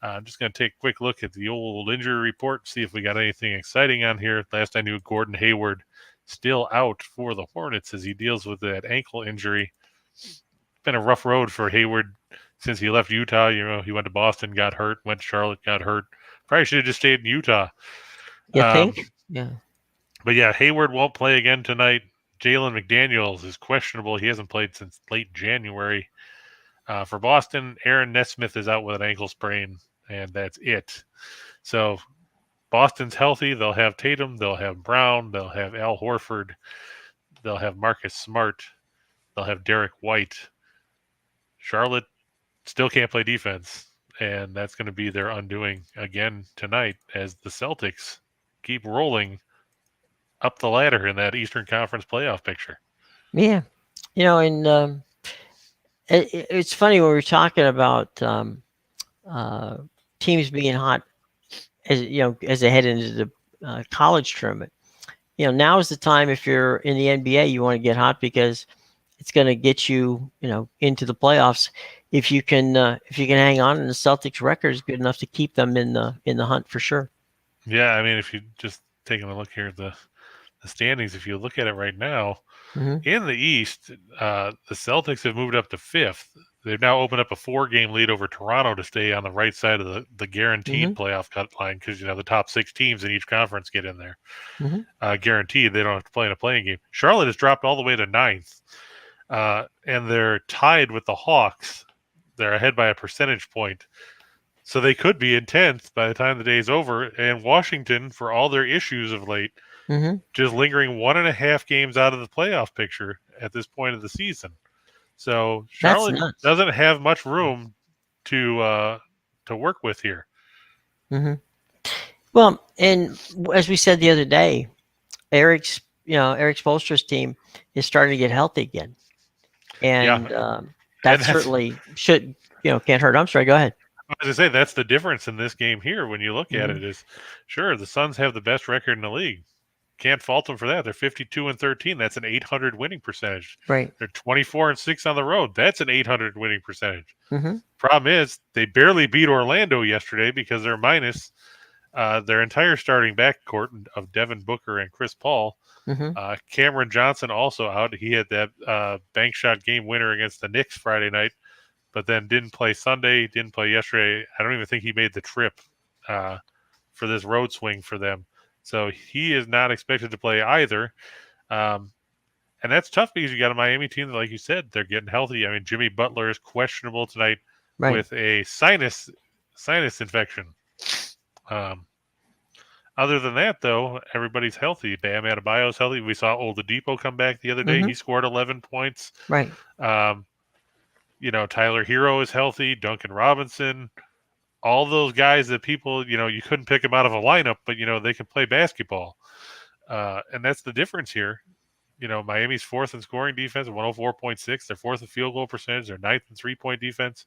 I'm just going to take a quick look at the old injury report, see if we got anything exciting on here. Last I knew, Gordon Hayward still out for the Hornets as he deals with that ankle injury. It's been a rough road for Hayward since he left Utah. He went to Boston, got hurt, went to Charlotte, got hurt. Probably should have just stayed in Utah. You think? Yeah. But yeah, Hayward won't play again tonight. Jalen McDaniels is questionable. He hasn't played since late January. For Boston, Aaron Nesmith is out with an ankle sprain, and that's it. So Boston's healthy. They'll have Tatum. They'll have Brown. They'll have Al Horford. They'll have Marcus Smart. They'll have Derek White. Charlotte still can't play defense, and that's going to be their undoing again tonight as the Celtics keep rolling up the ladder in that Eastern Conference playoff picture. Yeah. And it's funny when we're talking about teams being hot as they head into the college tournament. Now is the time if you're in the NBA, you want to get hot because it's going to get you, into the playoffs. If you can hang on, and the Celtics record is good enough to keep them in the hunt for sure. Yeah, I mean, if you just taking a look here at the standings, if you look at it right now, in the East, the Celtics have moved up to 5th. They've now opened up a 4-game lead over Toronto to stay on the right side of the guaranteed playoff cut line because, the top 6 teams in each conference get in there. Guaranteed. They don't have to play in a playing game. Charlotte has dropped all the way to 9th, and they're tied with the Hawks. They're ahead by a percentage point. So they could be in 10th by the time the day is over. And Washington, for all their issues of late, just lingering 1.5 games out of the playoff picture at this point of the season. So Charlotte doesn't have much room to work with here. Well, and as we said the other day, Eric Spoelstra's team is starting to get healthy again, and that certainly can't hurt. I'm sorry, go ahead. As I say, that's the difference in this game here. When you look at it, is sure the Suns have the best record in the league. Can't fault them for that. They're 52-13. That's an 800 winning percentage. Right. They're 24-6 on the road. That's an 800 winning percentage. Problem is, they barely beat Orlando yesterday because they're minus their entire starting backcourt of Devin Booker and Chris Paul. Cameron Johnson also out. He had that bank shot game winner against the Knicks Friday night, but then didn't play Sunday, didn't play yesterday. I don't even think he made the trip for this road swing for them. So he is not expected to play either. And that's tough because you got a Miami team that, like you said, they're getting healthy. I mean, Jimmy Butler is questionable tonight with a sinus infection. Other than that, though, everybody's healthy. Bam Adebayo's healthy. We saw Oladipo come back the other day. He scored 11 points. Right. Tyler Hero is healthy. Duncan Robinson. All those guys that people, you couldn't pick them out of a lineup, but, they can play basketball. And that's the difference here. Miami's 4th in scoring defense at 104.6. They're 4th in field goal percentage. They're 9th in three-point defense.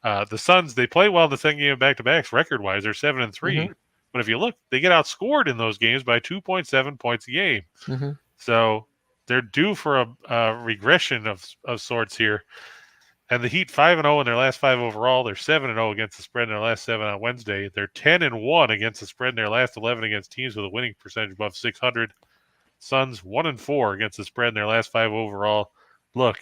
The Suns, they play well in the second game of back-to-backs record-wise. They're 7-3. But if you look, they get outscored in those games by 2.7 points a game. So they're due for a regression of sorts here. And the Heat 5-0 in their last 5 overall. They're 7-0 against the spread in their last 7 on Wednesday. They're 10-1 against the spread in their last 11 against teams with a winning percentage above 600. Suns 1-4 against the spread in their last 5 overall. Look,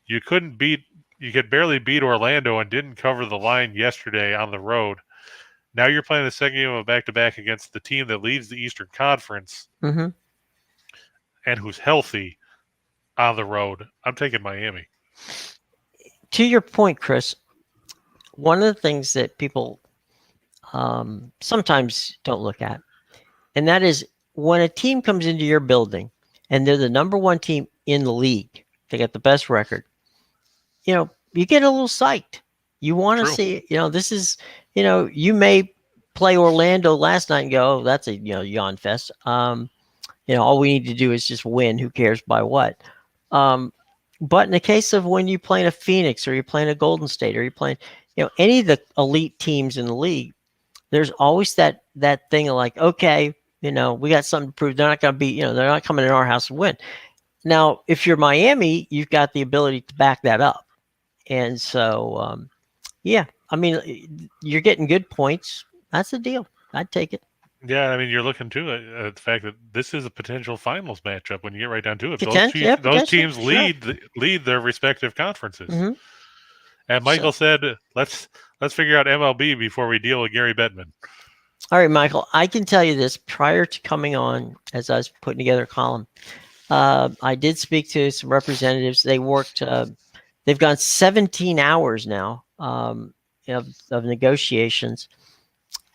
you could barely beat Orlando and didn't cover the line yesterday on the road. Now you're playing the second game of a back-to-back against the team that leads the Eastern Conference and who's healthy on the road. I'm taking Miami. To your point, Chris, one of the things that people sometimes don't look at, and that is when a team comes into your building and they're the number one team in the league, they got the best record, you get a little psyched. You want to True. see, this is, you may play Orlando last night and go, oh, that's a, yawn fest. All we need to do is just win. Who cares by what? But in the case of when you're playing a Phoenix or you're playing a Golden State or you're playing, any of the elite teams in the league, there's always that thing of like, okay, we got something to prove. They're not going to be, they're not coming in our house and win. Now, if you're Miami, you've got the ability to back that up. And so, yeah, I mean, you're getting good points. That's the deal. I'd take it. Yeah, I mean, you're looking too at the fact that this is a potential finals matchup when you get right down to it. Those teams lead their respective conferences. Mm-hmm. And Michael said, "Let's figure out MLB before we deal with Gary Bettman." All right, Michael. I can tell you this: prior to coming on, as I was putting together a column, I did speak to some representatives. They worked. They've gone 17 hours now of negotiations.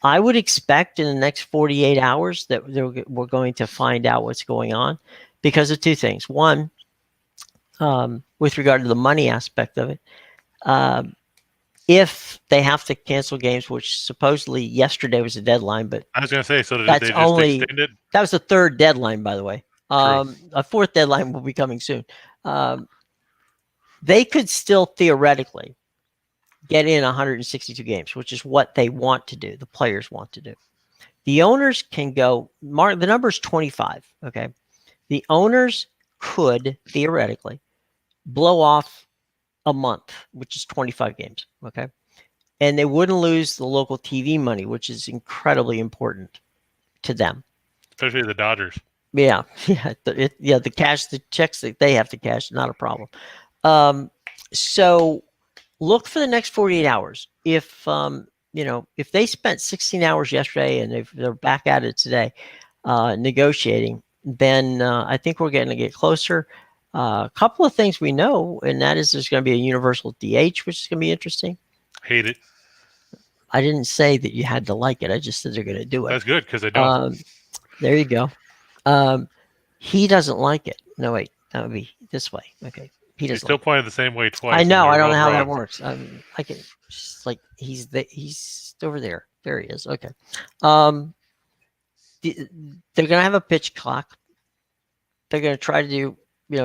I would expect in the next 48 hours that we're going to find out what's going on because of two things. One, with regard to the money aspect of it, if they have to cancel games, which supposedly yesterday was the deadline, but I was going to say, so did they just extend it? That was the third deadline, by the way. A fourth deadline will be coming soon. They could still theoretically get in 162 games, which is what they want to do. The players want to do. The owners can go, the number is 25, okay? The owners could theoretically blow off a month, which is 25 games, okay? And they wouldn't lose the local TV money, which is incredibly important to them. Especially the Dodgers. Yeah. The cash, the checks that they have to cash, not a problem. So look for the next 48 hours. If if they spent 16 hours yesterday and they're back at it today, negotiating, then I think we're going to get closer. A couple of things we know, and that is there's going to be a universal DH, which is going to be interesting. Hate it. I didn't say that you had to like it. I just said they're going to do it. That's good because I don't. There you go. He doesn't like it. No, wait. That would be this way. Okay. He's still pointed the same way twice. I know. I don't know how that works. I can just like he's over there. There he is. Okay. They're going to have a pitch clock. They're going to try to do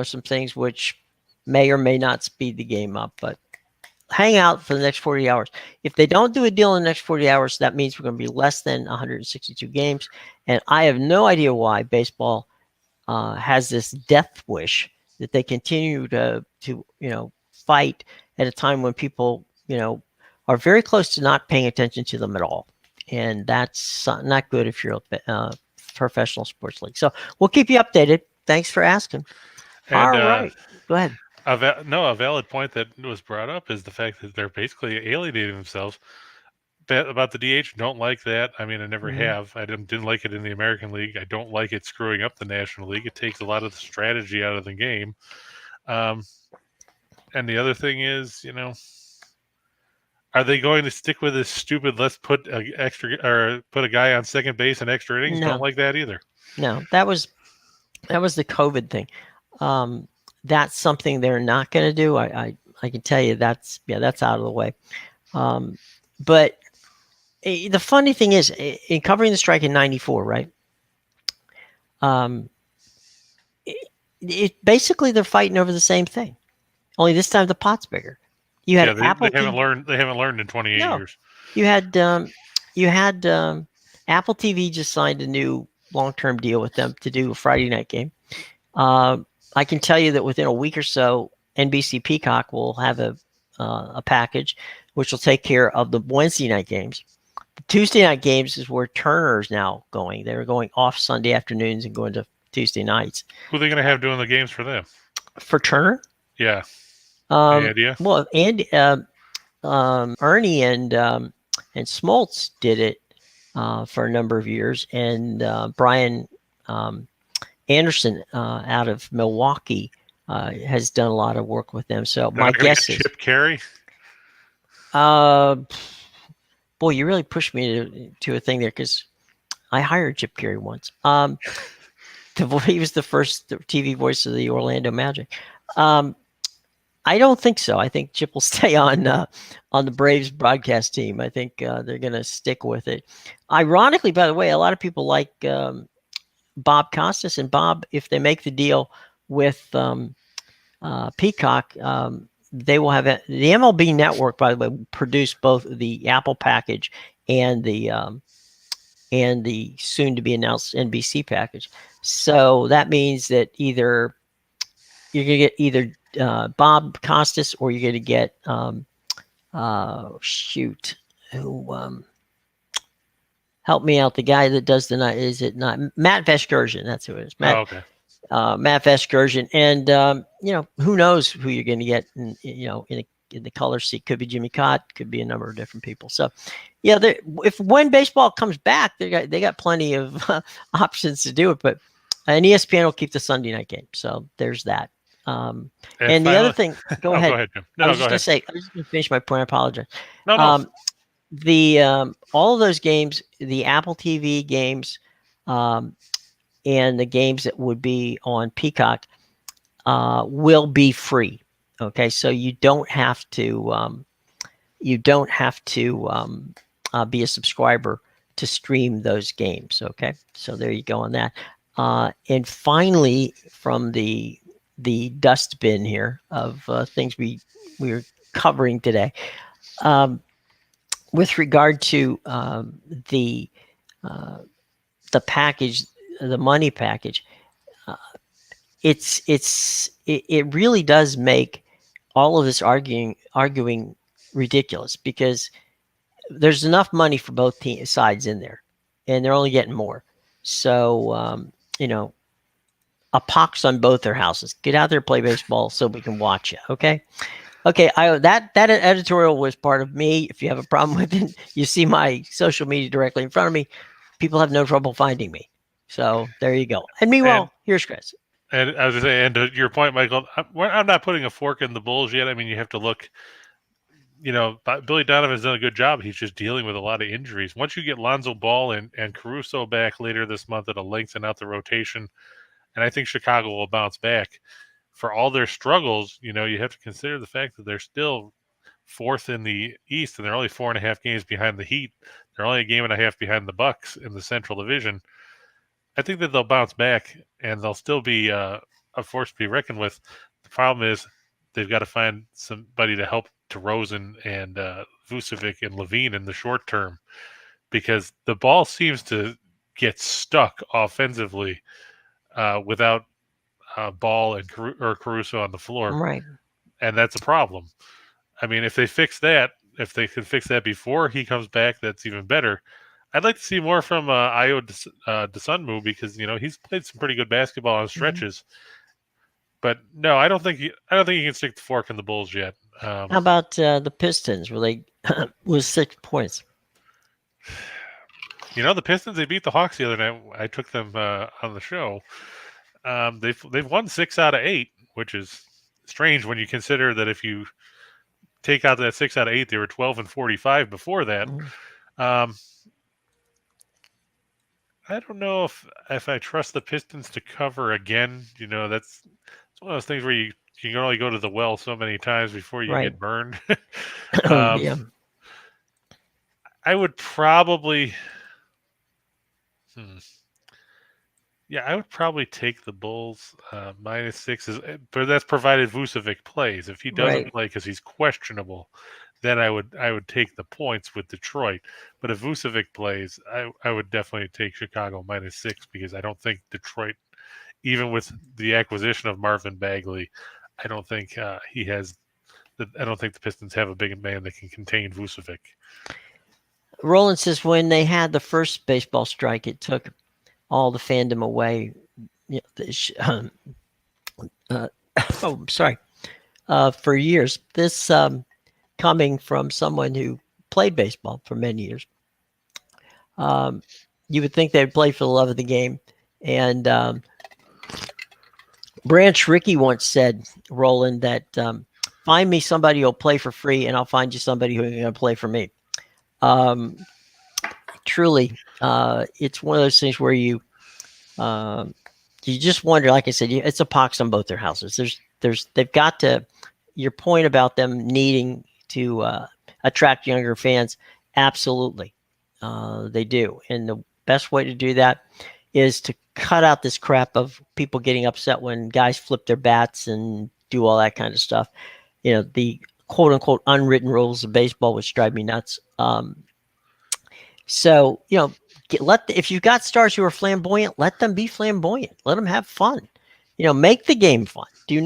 some things which may or may not speed the game up, but hang out for the next 40 hours. If they don't do a deal in the next 40 hours, that means we're going to be less than 162 games. And I have no idea why baseball has this death wish that they continue to fight at a time when people, are very close to not paying attention to them at all. And that's not good if you're a professional sports league. So we'll keep you updated. Thanks for asking. And, all right. Go ahead. A valid point that was brought up is the fact that they're basically alienating themselves. About the DH, don't like that. I mean, I never have. I didn't like it in the American League. I don't like it screwing up the National League. It takes a lot of the strategy out of the game. And the other thing is, are they going to stick with this stupid? Let's put a guy on second base in extra innings. No. Don't like that either. No, that was the COVID thing. That's something they're not going to do. I can tell you that's out of the way. But the funny thing is, in covering the strike in '94, right? Basically they're fighting over the same thing. Only this time the pot's bigger. You had Apple. They haven't learned in 28 years. You had Apple TV just signed a new long-term deal with them to do a Friday night game. I can tell you that within a week or so, NBC Peacock will have a package which will take care of the Wednesday night games. The Tuesday night games is where Turner is now going. They're going off Sunday afternoons and going to Tuesday nights. Who are they going to have doing the games for them? For Turner? Yeah. Any idea? Well, Ernie and Smoltz did it for a number of years, and Brian Anderson out of Milwaukee has done a lot of work with them. So my guess is Chip Carey. Boy, you really pushed me to a thing there because I hired Chip Carey once. He was the first TV voice of the Orlando Magic. I don't think so. I think Chip will stay on the Braves broadcast team. I think they're going to stick with it. Ironically, by the way, a lot of people like Bob Costas, and Bob, if they make the deal with Peacock, they will have the MLB Network. By the way, produce both the Apple package and the soon to be announced NBC package. So that means that either you're going to get either Bob Costas or you're going to get help me out, the guy that does the night, is it not Matt Veskursion? That's who it is. Matt, okay. Matt Veskursion, and who knows who you're going to get in the color seat. Could be Jimmy Cott, could be a number of different people. So yeah, when baseball comes back, they got plenty of options to do it. But and ESPN will keep the Sunday night game. So there's that. And the other thing, go ahead. Go ahead, Jim. No, I was go just ahead. going to finish my point. I apologize. No. All of those games, the Apple TV games, and the games that would be on Peacock, will be free. Okay, so you don't have to be a subscriber to stream those games. Okay, so there you go on that. And finally, from the dustbin here of things we're covering today, with regard to the package, the money package, it really does make all of this arguing ridiculous, because there's enough money for both sides in there, and they're only getting more. So a pox on both their houses. Get out there, play baseball, so we can watch you. Okay. That editorial was part of me. If you have a problem with it, you see my social media directly in front of me. People have no trouble finding me. So there you go. And meanwhile, here's Chris. And I was going to say, and to your point, Michael, I'm not putting a fork in the Bulls yet. I mean, you have to look. Billy Donovan's done a good job. He's just dealing with a lot of injuries. Once you get Lonzo Ball and Caruso back later this month, it'll lengthen out the rotation. And I think Chicago will bounce back. For all their struggles, you have to consider the fact that they're still fourth in the East, and they're only 4.5 games behind the Heat. They're only a game and a half behind the Bucks in the Central Division. I think that they'll bounce back, and they'll still be a force to be reckoned with. The problem is they've got to find somebody to help DeRozan and Vucevic and Levine in the short term, because the ball seems to get stuck offensively without Ball and Caruso on the floor. Right. And that's a problem. I mean, if they fix that, if they could fix that before he comes back, that's even better. I'd like to see more from Ayo Dosunmu, because he's played some pretty good basketball on stretches. Mm-hmm. But no, I don't think he can stick the fork in the Bulls yet. How about the Pistons? Were they was 6 points? The Pistons, they beat the Hawks the other night. I took them on the show. They've won 6 out of 8, which is strange when you consider that if you take out that 6 out of 8, they were 12-45 before that. Mm-hmm. I don't know if I trust the Pistons to cover again. That's one of those things where you can only go to the well so many times before you get burned. Yeah. I would probably I would probably take the Bulls -6, but that's provided Vucevic plays. If he doesn't play because he's questionable, then I would take the points with Detroit. But if Vucevic plays, I would definitely take Chicago -6, because I don't think Detroit, even with the acquisition of Marvin Bagley, I don't think I don't think the Pistons have a big man that can contain Vucevic. Roland says when they had the first baseball strike, it took all the fandom away. For years. This coming from someone who played baseball for many years. You would think they'd play for the love of the game. And Branch Rickey once said, Roland, that find me somebody who'll play for free, and I'll find you somebody who's going to play for me. Truly, it's one of those things where you just wonder. Like I said, it's a pox on both their houses. They've got to. Your point about them needing to attract younger fans, absolutely, they do. And the best way to do that is to cut out this crap of people getting upset when guys flip their bats and do all that kind of stuff. The quote unquote unwritten rules of baseball, which drive me nuts. So, if you've got stars who are flamboyant, let them be flamboyant. Let them have fun. Make the game fun. Do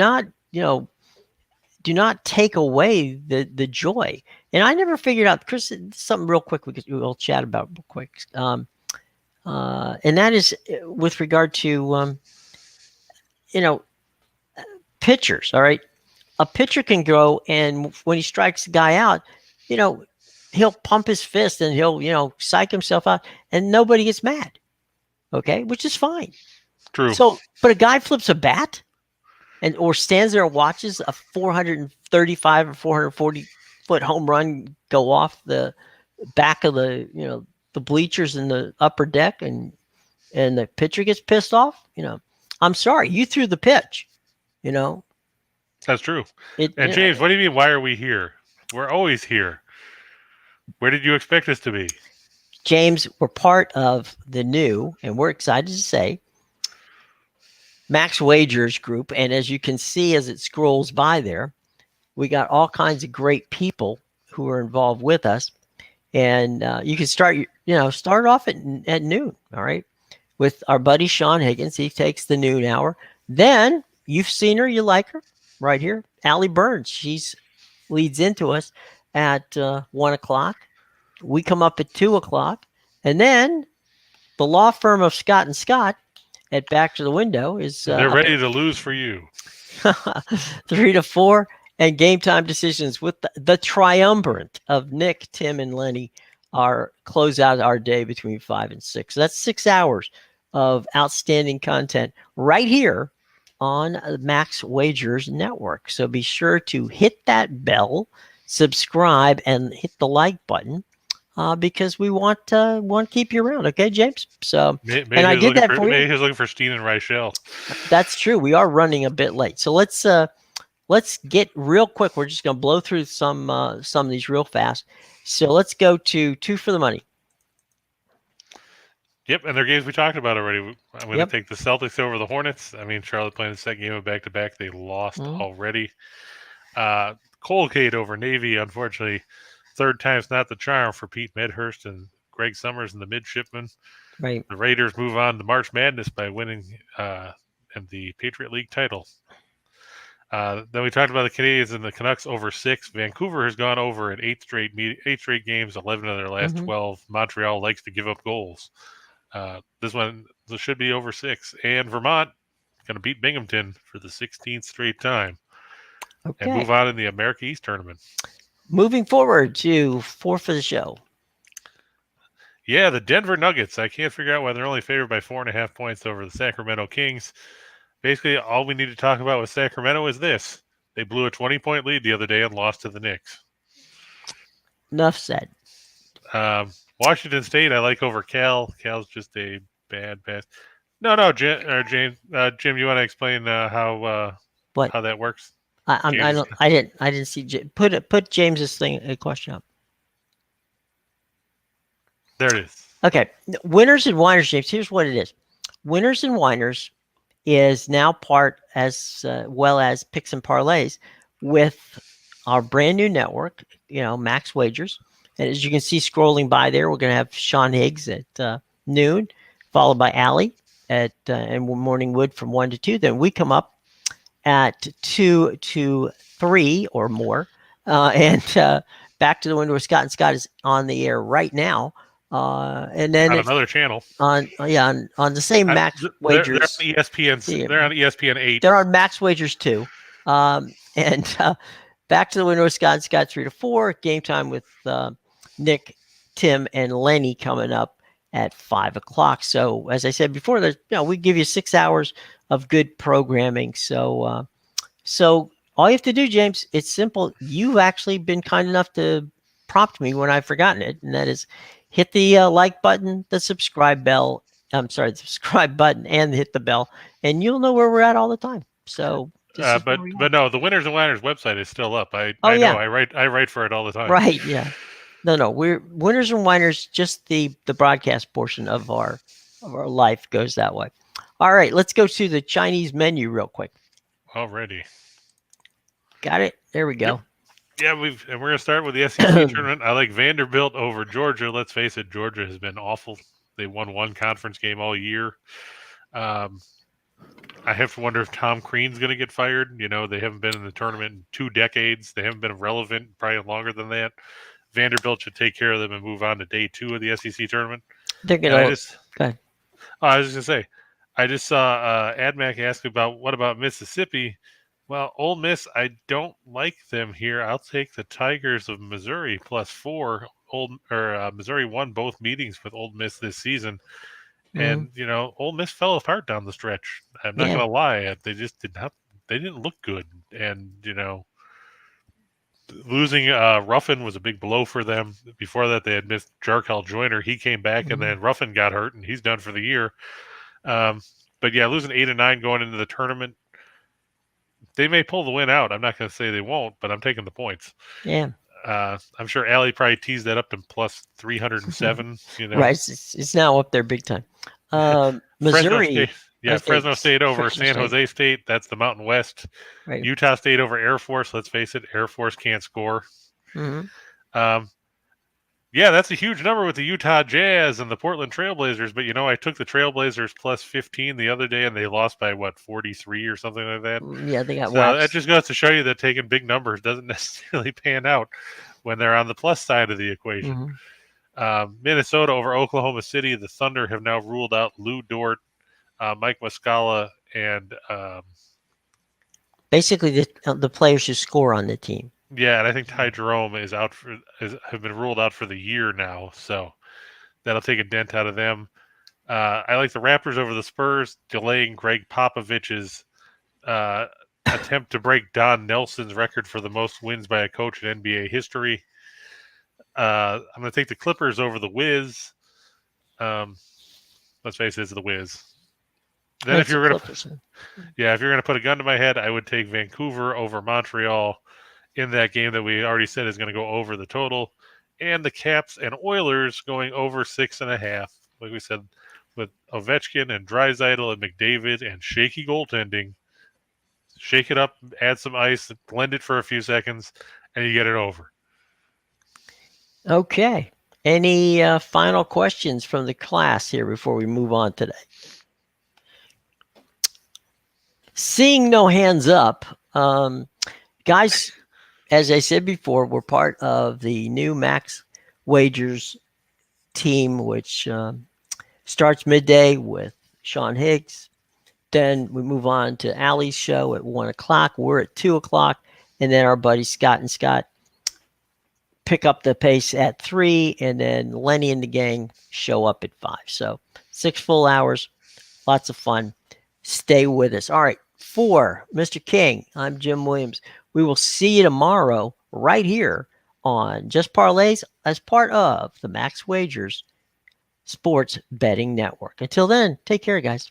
not take away the joy. And I never figured out, Chris, something real quick we'll chat about real quick. And that is with regard to, pitchers. All right. A pitcher can go, and when he strikes a guy out, he'll pump his fist and he'll, psych himself out, and nobody gets mad. Okay. Which is fine. True. So, but a guy flips a bat or stands there and watches a 435 or 440 foot home run go off the back of the bleachers in the upper deck, and the pitcher gets pissed off. I'm sorry, you threw the pitch. That's true. James, what do you mean? Why are we here? We're always here. Where did you expect us to be? James, we're part of the new, and we're excited to say, Max Wagers group. And as you can see, as it scrolls by there, we got all kinds of great people who are involved with us. And you can start off at noon. All right. With our buddy Sean Higgins. He takes the noon hour. Then you've seen her. You like her right here. Allie Burns. She's leads into us at 1 o'clock. We come up at 2 o'clock. And then the law firm of Scott and Scott at Back to the Window is they're ready to lose for you. 3 to 4, and game time decisions with the triumvirate of Nick, Tim, and Lenny close out our day between 5 and 6. So that's 6 hours of outstanding content right here on Max Wagers Network. So be sure to hit that bell, subscribe, and hit the like button. Because we want to keep you around, okay, James? So, maybe and I did that for you. Maybe he's looking for Steen and Reichel. That's true. We are running a bit late, so let's get real quick. We're just going to blow through some of these real fast. So let's go to 2 for the money. Yep, and they're games we talked about already. I'm going to take the Celtics over the Hornets. I mean, Charlotte playing the second game of back-to-back. They lost already. Colgate over Navy, unfortunately. Third time's not the charm for Pete Medhurst and Greg Summers and the midshipmen. Right. The Raiders move on to March Madness by winning the Patriot League title. Then we talked about the Canadiens and the Canucks over 6. Vancouver has gone over in 8 straight games, 11 of their last 12. Montreal likes to give up goals. This should be over 6. And Vermont going to beat Binghamton for the 16th straight time and move on in the America East tournament. Moving forward to 4 for the show. Yeah, the Denver Nuggets. I can't figure out why they're only favored by 4.5 points over the Sacramento Kings. Basically, all we need to talk about with Sacramento is this. They blew a 20-point lead the other day and lost to the Knicks. Enough said. Washington State, I like over Cal. Cal's just a bad pass. No, Jim, you want to explain how that works? I didn't see. Put James's a question up. There it is. Okay, Winners and Whiners, James. Here's what it is. Winners and Whiners is now part as well as Picks and Parlays with our brand new network. Max Wagers, and as you can see scrolling by there, we're going to have Sean Higgs at noon, followed by Allie at and Morning Wood from 1 to 2. Then we come up at 2 to 3 or more. And Back to the Window with Scott and Scott is on the air right now. And then on another channel. On the same Max Wagers. They're on ESPN. They're on ESPN 8. They're on Max Wagers 2. And Back to the Window with Scott and Scott 3 to 4. Game time with Nick, Tim, and Lenny coming up at 5 o'clock. So as I said before, we give you 6 hours of good programming. So All you have to do, James, it's simple. You've actually been kind enough to prompt me when I've forgotten it, and that is hit the like button, the subscribe bell. I'm sorry, the subscribe button, and hit the bell, and you'll know where we're at all the time. So this is where we are. But no, the Winners and Whiners website is still up. I Oh, know yeah. I write for it all the time. Right, yeah. No, we're Winners and Whiners. Just the broadcast portion of our life goes that way. All right, let's go to the Chinese menu real quick. Already. Got it. There we go. Yep. Yeah, and we're gonna start with the SEC tournament. I like Vanderbilt over Georgia. Let's face it, Georgia has been awful. They won one conference game all year. I have to wonder if Tom Crean's going to get fired. You know, they haven't been in the tournament in 2 decades. They haven't been relevant probably longer than that. Vanderbilt should take care of them and move on to day 2 of the SEC tournament. They're going to go ahead. I was just going to say, I just saw AdMac ask about what about Mississippi. Well, Ole Miss, I don't like them here. I'll take the Tigers of Missouri +4. Missouri won both meetings with Ole Miss this season. And, you know, Ole Miss fell apart down the stretch. I'm not going to lie. They just they didn't look good. And, you know, losing Ruffin was a big blow for them. Before that, they had missed Jarkel Joyner. He came back, and then Ruffin got hurt, and he's done for the year. But, yeah, losing 8-9 going into the tournament, they may pull the win out. I'm not going to say they won't, but I'm taking the points. Yeah. I'm sure Allie probably teased that up to +307. You know, right? It's now up there big time. Missouri, Fresno State over San Jose State. That's the Mountain West. Right. Utah State over Air Force. Let's face it, Air Force can't score. Yeah, that's a huge number with the Utah Jazz and the Portland Trailblazers. But, you know, I took the Trailblazers +15 the other day, and they lost by, 43 or something like that? Yeah, they got waxed. That just goes to show you that taking big numbers doesn't necessarily pan out when they're on the plus side of the equation. Minnesota over Oklahoma City. The Thunder have now ruled out Lou Dort, Mike Muscala, and basically the players who score on the team. Yeah, and I think Ty Jerome is out have been ruled out for the year now, so that'll take a dent out of them. I like the Raptors over the Spurs, delaying Greg Popovich's attempt to break Don Nelson's record for the most wins by a coach in NBA history. I'm going to take the Clippers over the Wiz. Let's face it, it's the Wiz. Then if you're going to put a gun to my head, I would take Vancouver over Montreal in that game that we already said is going to go over the total, and the Caps and Oilers going over 6.5. Like we said, with Ovechkin and Draisaitl and McDavid and shaky goaltending, shake it up, add some ice, blend it for a few seconds, and you get it over. Okay. Any final questions from the class here before we move on today? Seeing no hands up, guys, as I said before, we're part of the new Max Wagers team, which starts midday with Sean Higgs. Then we move on to Allie's show at 1 o'clock. We're at 2 o'clock. And then our buddies Scott and Scott pick up the pace at 3. And then Lenny and the gang show up at 5. So 6 full hours. Lots of fun. Stay with us. All right. For Mr. King, I'm Jim Williams. We will see you tomorrow right here on Just Parlays as part of the Max Wagers Sports Betting Network. Until then, take care, guys.